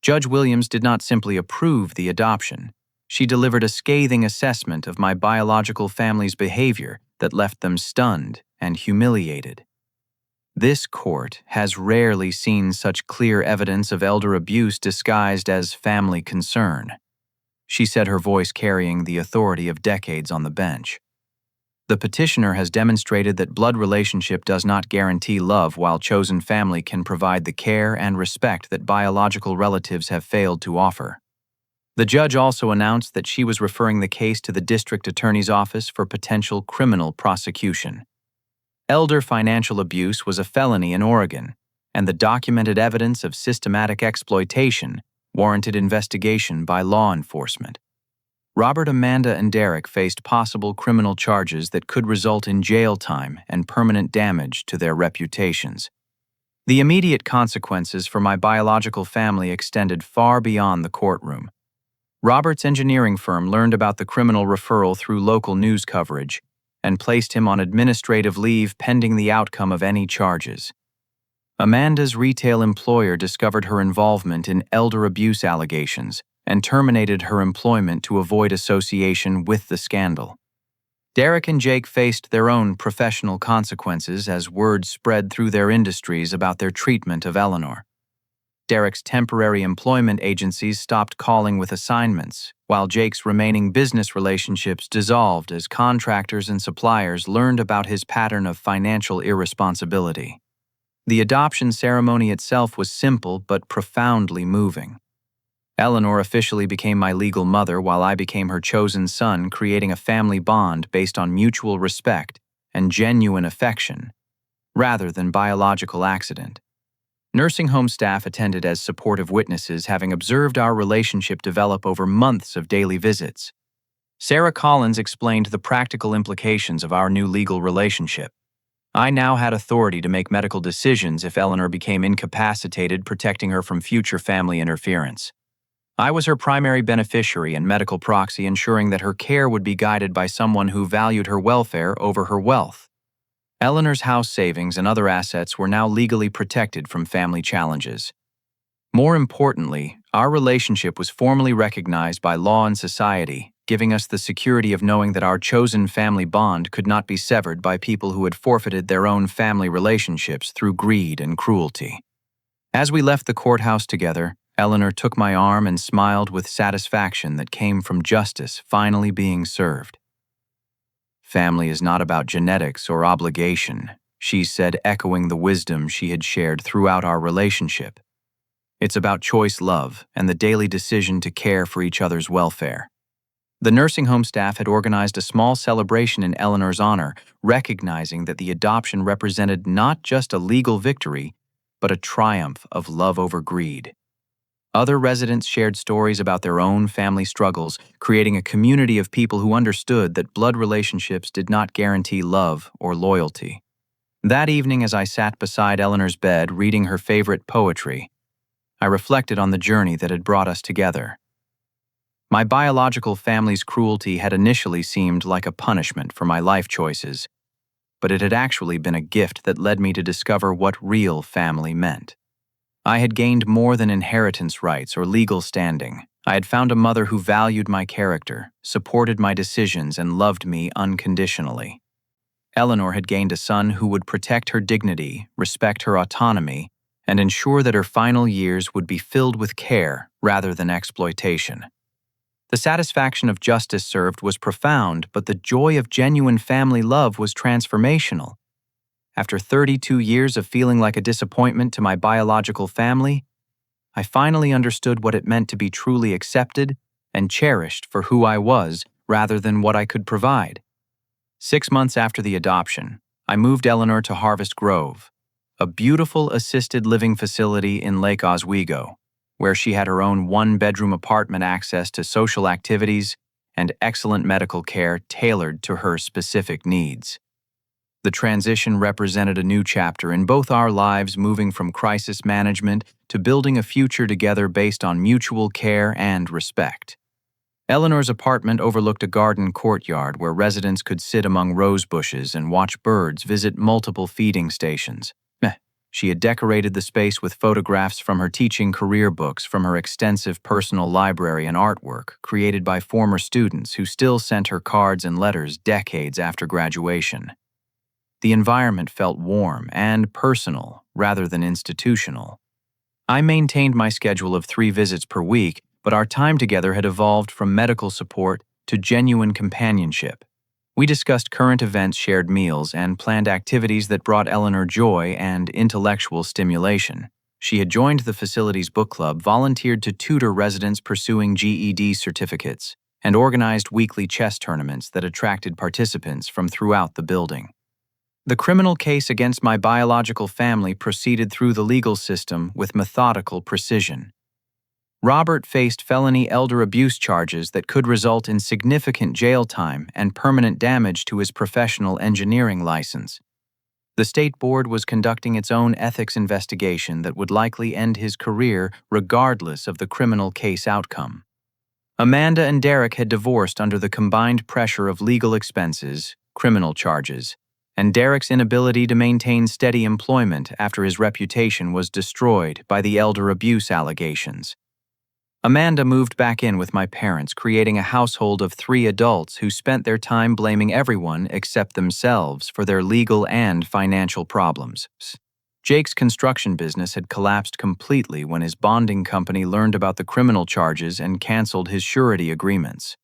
Judge Williams did not simply approve the adoption. She delivered a scathing assessment of my biological family's behavior that left them stunned and humiliated. This court has rarely seen such clear evidence of elder abuse disguised as family concern, she said, her voice carrying the authority of decades on the bench. The petitioner has demonstrated that blood relationship does not guarantee love, while chosen family can provide the care and respect that biological relatives have failed to offer. The judge also announced that she was referring the case to the district attorney's office for potential criminal prosecution. Elder financial abuse was a felony in Oregon, and the documented evidence of systematic exploitation warranted investigation by law enforcement. Robert, Amanda, and Derek faced possible criminal charges that could result in jail time and permanent damage to their reputations. The immediate consequences for my biological family extended far beyond the courtroom. Robert's engineering firm learned about the criminal referral through local news coverage and placed him on administrative leave pending the outcome of any charges. Amanda's retail employer discovered her involvement in elder abuse allegations and terminated her employment to avoid association with the scandal. Derek and Jake faced their own professional consequences as word spread through their industries about their treatment of Eleanor. Derek's temporary employment agencies stopped calling with assignments, while Jake's remaining business relationships dissolved as contractors and suppliers learned about his pattern of financial irresponsibility. The adoption ceremony itself was simple but profoundly moving. Eleanor officially became my legal mother while I became her chosen son, creating a family bond based on mutual respect and genuine affection, rather than biological accident. Nursing home staff attended as supportive witnesses, having observed our relationship develop over months of daily visits. Sarah Collins explained the practical implications of our new legal relationship. I now had authority to make medical decisions if Eleanor became incapacitated, protecting her from future family interference. I was her primary beneficiary and medical proxy, ensuring that her care would be guided by someone who valued her welfare over her wealth. Eleanor's house savings and other assets were now legally protected from family challenges. More importantly, our relationship was formally recognized by law and society, giving us the security of knowing that our chosen family bond could not be severed by people who had forfeited their own family relationships through greed and cruelty. As we left the courthouse together, Eleanor took my arm and smiled with satisfaction that came from justice finally being served. "Family is not about genetics or obligation," she said, echoing the wisdom she had shared throughout our relationship. "It's about choice, love, and the daily decision to care for each other's welfare." The nursing home staff had organized a small celebration in Eleanor's honor, recognizing that the adoption represented not just a legal victory, but a triumph of love over greed. Other residents shared stories about their own family struggles, creating a community of people who understood that blood relationships did not guarantee love or loyalty. That evening, as I sat beside Eleanor's bed reading her favorite poetry, I reflected on the journey that had brought us together. My biological family's cruelty had initially seemed like a punishment for my life choices, but it had actually been a gift that led me to discover what real family meant. I had gained more than inheritance rights or legal standing. I had found a mother who valued my character, supported my decisions, and loved me unconditionally. Eleanor had gained a son who would protect her dignity, respect her autonomy, and ensure that her final years would be filled with care rather than exploitation. The satisfaction of justice served was profound, but the joy of genuine family love was transformational. After 32 years of feeling like a disappointment to my biological family, I finally understood what it meant to be truly accepted and cherished for who I was rather than what I could provide. 6 months after the adoption, I moved Eleanor to Harvest Grove, a beautiful assisted living facility in Lake Oswego, where she had her own one-bedroom apartment, access to social activities, and excellent medical care tailored to her specific needs. The transition represented a new chapter in both our lives, moving from crisis management to building a future together based on mutual care and respect. Eleanor's apartment overlooked a garden courtyard where residents could sit among rose bushes and watch birds visit multiple feeding stations. She had decorated the space with photographs from her teaching career books, from her extensive personal library, and artwork created by former students who still sent her cards and letters decades after graduation. The environment felt warm and personal rather than institutional. I maintained my schedule of 3 visits per week, but our time together had evolved from medical support to genuine companionship. We discussed current events, shared meals, and planned activities that brought Eleanor joy and intellectual stimulation. She had joined the facility's book club, volunteered to tutor residents pursuing GED certificates, and organized weekly chess tournaments that attracted participants from throughout the building. The criminal case against my biological family proceeded through the legal system with methodical precision. Robert faced felony elder abuse charges that could result in significant jail time and permanent damage to his professional engineering license. The state board was conducting its own ethics investigation that would likely end his career regardless of the criminal case outcome. Amanda and Derek had divorced under the combined pressure of legal expenses, criminal charges, and Derek's inability to maintain steady employment after his reputation was destroyed by the elder abuse allegations. Amanda moved back in with my parents, creating a household of 3 adults who spent their time blaming everyone except themselves for their legal and financial problems. Jake's construction business had collapsed completely when his bonding company learned about the criminal charges and canceled his surety agreements.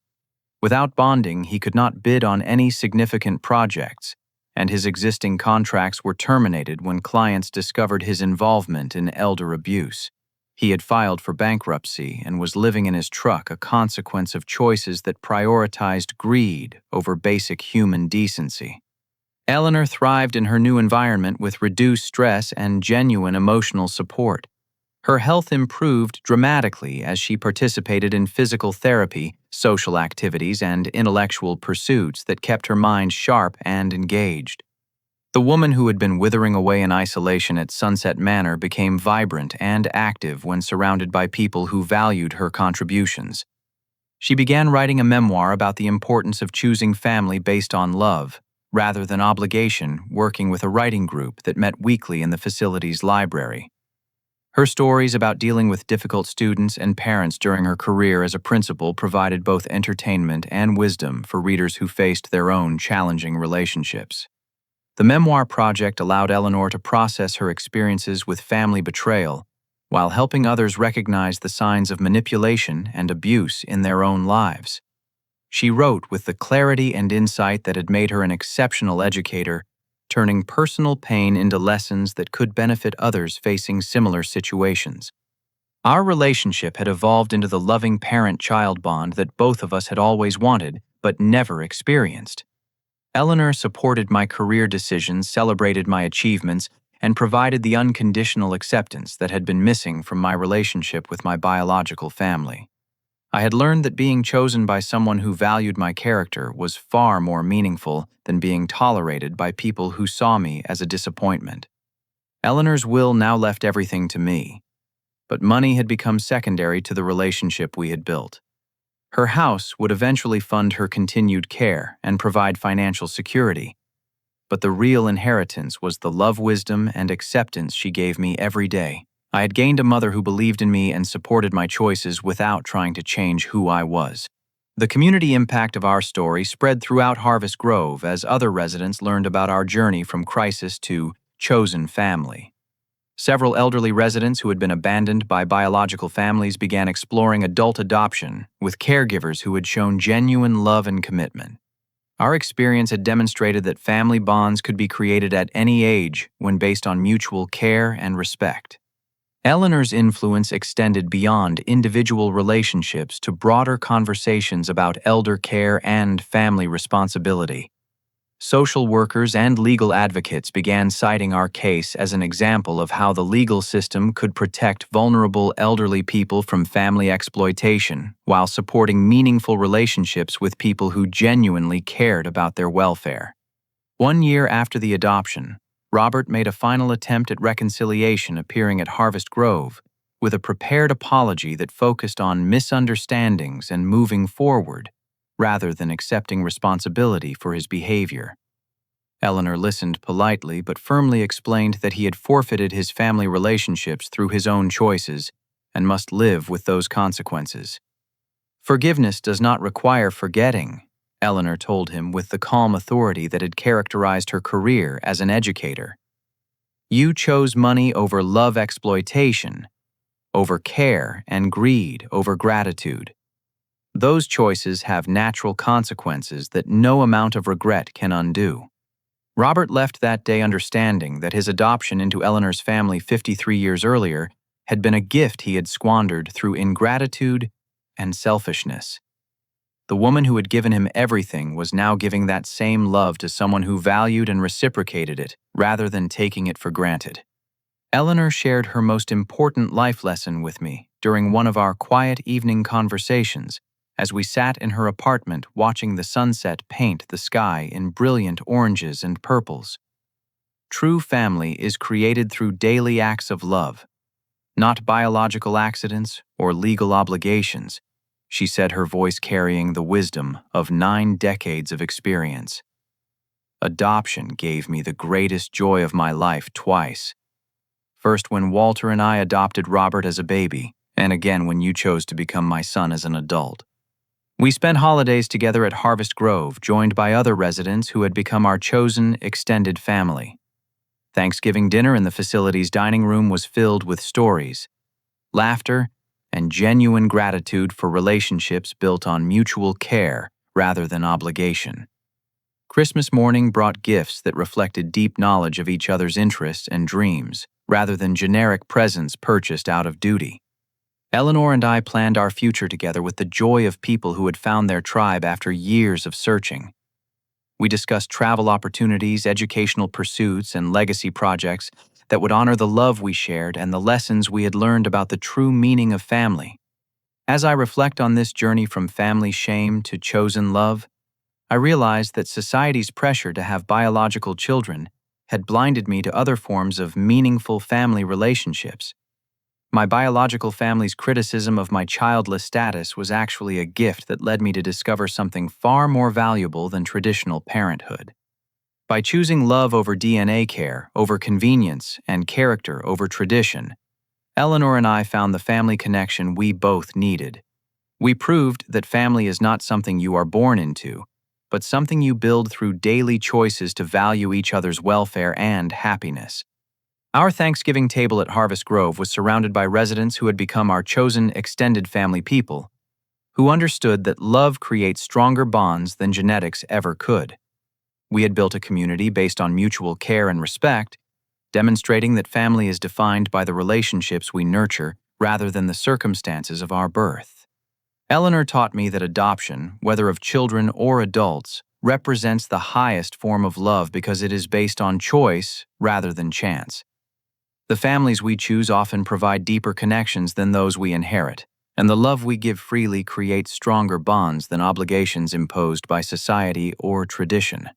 Without bonding, he could not bid on any significant projects, and his existing contracts were terminated when clients discovered his involvement in elder abuse. He had filed for bankruptcy and was living in his truck, a consequence of choices that prioritized greed over basic human decency. Eleanor thrived in her new environment with reduced stress and genuine emotional support. Her health improved dramatically as she participated in physical therapy, social activities, and intellectual pursuits that kept her mind sharp and engaged. The woman who had been withering away in isolation at Sunset Manor became vibrant and active when surrounded by people who valued her contributions. She began writing a memoir about the importance of choosing family based on love, rather than obligation, working with a writing group that met weekly in the facility's library. Her stories about dealing with difficult students and parents during her career as a principal provided both entertainment and wisdom for readers who faced their own challenging relationships. The memoir project allowed Eleanor to process her experiences with family betrayal, while helping others recognize the signs of manipulation and abuse in their own lives. She wrote with the clarity and insight that had made her an exceptional educator, turning personal pain into lessons that could benefit others facing similar situations. Our relationship had evolved into the loving parent-child bond that both of us had always wanted but never experienced. Eleanor supported my career decisions, celebrated my achievements, and provided the unconditional acceptance that had been missing from my relationship with my biological family. I had learned that being chosen by someone who valued my character was far more meaningful than being tolerated by people who saw me as a disappointment. Eleanor's will now left everything to me, but money had become secondary to the relationship we had built. Her house would eventually fund her continued care and provide financial security, but the real inheritance was the love, wisdom, and acceptance she gave me every day. I had gained a mother who believed in me and supported my choices without trying to change who I was. The community impact of our story spread throughout Harvest Grove as other residents learned about our journey from crisis to chosen family. Several elderly residents who had been abandoned by biological families began exploring adult adoption with caregivers who had shown genuine love and commitment. Our experience had demonstrated that family bonds could be created at any age when based on mutual care and respect. Eleanor's influence extended beyond individual relationships to broader conversations about elder care and family responsibility. Social workers and legal advocates began citing our case as an example of how the legal system could protect vulnerable elderly people from family exploitation while supporting meaningful relationships with people who genuinely cared about their welfare. 1 year after the adoption, Robert made a final attempt at reconciliation appearing at Harvest Grove, with a prepared apology that focused on misunderstandings and moving forward, rather than accepting responsibility for his behavior. Eleanor listened politely but firmly explained that he had forfeited his family relationships through his own choices and must live with those consequences. Forgiveness does not require forgetting, Eleanor told him with the calm authority that had characterized her career as an educator. You chose money over love exploitation, over care and greed over gratitude. those choices have natural consequences that no amount of regret can undo. Robert left that day understanding that his adoption into Eleanor's family 53 years earlier had been a gift he had squandered through ingratitude and selfishness. The woman who had given him everything was now giving that same love to someone who valued and reciprocated it rather than taking it for granted. Eleanor shared her most important life lesson with me during one of our quiet evening conversations as we sat in her apartment watching the sunset paint the sky in brilliant oranges and purples. True family is created through daily acts of love, not biological accidents or legal obligations, she said, her voice carrying the wisdom of 9 decades of experience. Adoption gave me the greatest joy of my life twice. First when Walter and I adopted Robert as a baby, and again when you chose to become my son as an adult. We spent holidays together at Harvest Grove, joined by other residents who had become our chosen extended family. Thanksgiving dinner in the facility's dining room was filled with stories, laughter, and genuine gratitude for relationships built on mutual care rather than obligation. Christmas morning brought gifts that reflected deep knowledge of each other's interests and dreams, rather than generic presents purchased out of duty. Eleanor and I planned our future together with the joy of people who had found their tribe after years of searching. We discussed travel opportunities, educational pursuits, and legacy projects that would honor the love we shared and the lessons we had learned about the true meaning of family. As I reflect on this journey from family shame to chosen love, I realized that society's pressure to have biological children had blinded me to other forms of meaningful family relationships. My biological family's criticism of my childless status was actually a gift that led me to discover something far more valuable than traditional parenthood. By choosing love over DNA care, over convenience, and character over tradition, Eleanor and I found the family connection we both needed. We proved that family is not something you are born into, but something you build through daily choices to value each other's welfare and happiness. Our Thanksgiving table at Harvest Grove was surrounded by residents who had become our chosen extended family people, who understood that love creates stronger bonds than genetics ever could. We had built a community based on mutual care and respect, demonstrating that family is defined by the relationships we nurture rather than the circumstances of our birth. Eleanor taught me that adoption, whether of children or adults, represents the highest form of love because it is based on choice rather than chance. The families we choose often provide deeper connections than those we inherit, and the love we give freely creates stronger bonds than obligations imposed by society or tradition.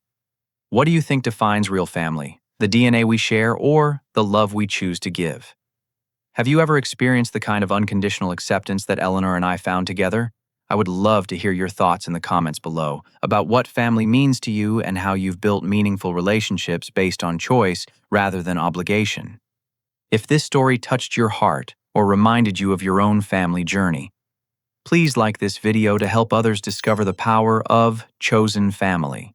What do you think defines real family? The DNA we share or the love we choose to give? Have you ever experienced the kind of unconditional acceptance that Eleanor and I found together? I would love to hear your thoughts in the comments below about what family means to you and how you've built meaningful relationships based on choice rather than obligation. If this story touched your heart or reminded you of your own family journey, please like this video to help others discover the power of chosen family.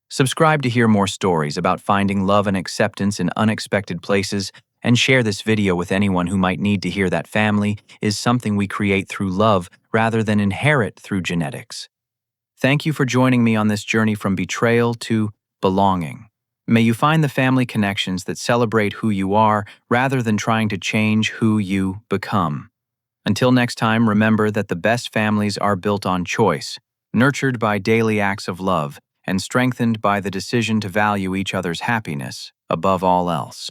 Subscribe to hear more stories about finding love and acceptance in unexpected places, and share this video with anyone who might need to hear that family is something we create through love rather than inherit through genetics. Thank you for joining me on this journey from betrayal to belonging. May you find the family connections that celebrate who you are rather than trying to change who you become. Until next time, remember that the best families are built on choice, nurtured by daily acts of love, and strengthened by the decision to value each other's happiness above all else.